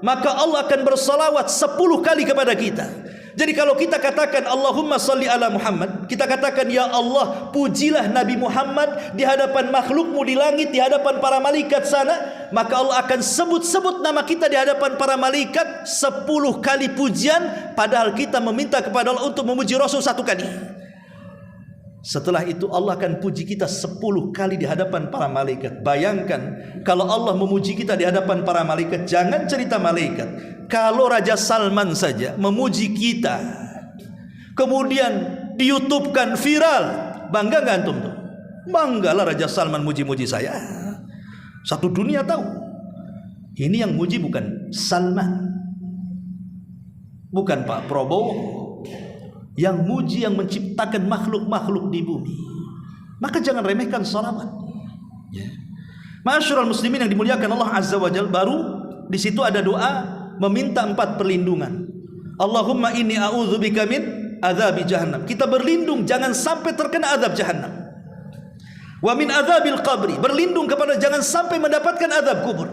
maka Allah akan bersalawat 10 kali kepada kita. Jadi kalau kita katakan Allahumma salli ala Muhammad, kita katakan ya Allah, pujilah Nabi Muhammad di hadapan makhlukmu di langit, di hadapan para malaikat sana, maka Allah akan sebut-sebut nama kita di hadapan para malaikat 10 kali pujian, padahal kita meminta kepada Allah untuk memuji Rasul 1 kali. Setelah itu Allah akan puji kita 10 kali di hadapan para malaikat. Bayangkan kalau Allah memuji kita di hadapan para malaikat. Jangan cerita malaikat, kalau Raja Salman saja memuji kita, kemudian di YouTube kan viral, bangga gak antum tuh? Banggalah Raja Salman muji-muji saya, satu dunia tahu. Ini yang muji bukan Salman, bukan Pak Prabowo. Yang muji yang menciptakan makhluk-makhluk di bumi. Maka jangan remehkan salawat. Ya. Ma'asyiral muslimin yang dimuliakan Allah Azza wa Jalla, baru di situ ada doa meminta 4 perlindungan. Allahumma inni a'udzubika min adzabi jahannam. Kita berlindung jangan sampai terkena azab jahannam. Wa min adzabil qabri, berlindung kepada jangan sampai mendapatkan azab kubur.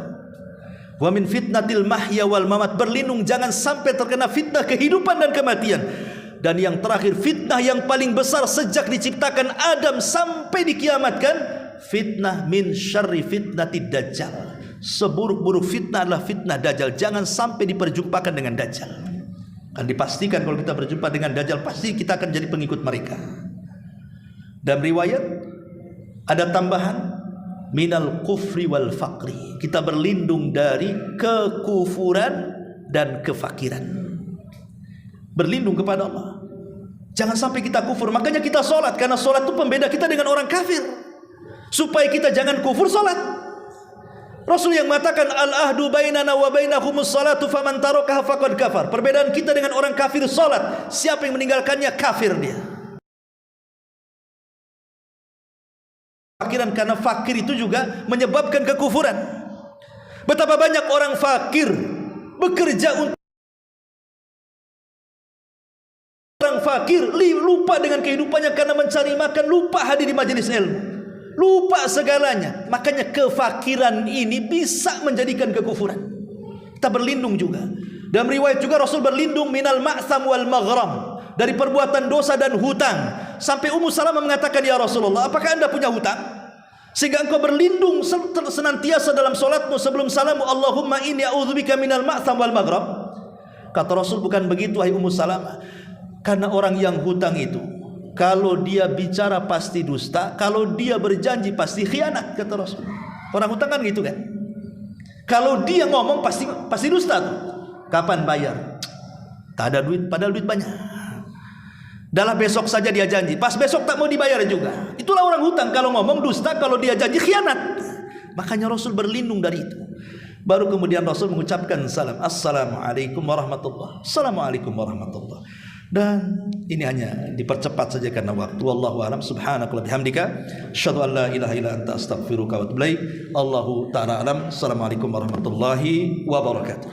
Wa min fitnatil mahya wal mamat, berlindung jangan sampai terkena fitnah kehidupan dan kematian. Dan yang terakhir, fitnah yang paling besar sejak diciptakan Adam sampai dikiamatkan, fitnah min syarri fitnatid dajjal. Seburuk-buruk fitnah adalah fitnah dajjal. Jangan sampai diperjumpakan dengan dajjal. Kan dipastikan kalau kita berjumpa dengan dajjal, pasti kita akan jadi pengikut mereka. Dalam riwayat ada tambahan minal kufri wal faqri. Kita berlindung dari kekufuran dan kefakiran. Berlindung kepada Allah, jangan sampai kita kufur. Makanya kita sholat, karena sholat itu pembeda kita dengan orang kafir, supaya kita jangan kufur sholat. Rasul yang mengatakan al-ahdu bainana wa bainahumus salatu faman tarakaha faqad kafar. Perbedaan kita dengan orang kafir sholat, siapa yang meninggalkannya kafir dia. Fakiran, karena fakir itu juga menyebabkan kekufuran. Betapa banyak orang fakir bekerja untuk fakir, lupa dengan kehidupannya karena mencari makan, lupa hadir di majelis ilmu, lupa segalanya. Makanya kefakiran ini bisa menjadikan kekufuran. Kita berlindung juga. Dalam riwayat juga Rasul berlindung minal ma'tham wal maghram, dari perbuatan dosa dan hutang. Sampai Ummu Salamah mengatakan, ya Rasulullah, apakah anda punya hutang? Sehingga engkau berlindung senantiasa dalam solatmu sebelum salamu, Allahumma inni a'udzubika minal ma'tham wal maghram. Kata Rasul, bukan begitu wahai Ummu Salamah. Karena orang yang hutang itu, kalau dia bicara pasti dusta, kalau dia berjanji pasti khianat, kata Rasul. Orang hutang kan gitu kan. Kalau dia ngomong pasti dusta tuh. Kapan bayar? Tak ada duit, padahal duit banyak. Dalam besok saja dia janji, pas besok tak mau dibayar juga. Itulah orang hutang, kalau ngomong dusta, kalau dia janji khianat. Makanya Rasul berlindung dari itu. Baru kemudian Rasul mengucapkan salam, assalamualaikum warahmatullah, assalamualaikum warahmatullah. Dan ini hanya dipercepat saja karena waktu. Wallahu a'lam. Subhanakallahumma bihamdika, asyhadu an la ilaha illa anta, astaghfiruka wa atubu ilaik. Allahu ta'ala alam. Assalamualaikum warahmatullahi wabarakatuh.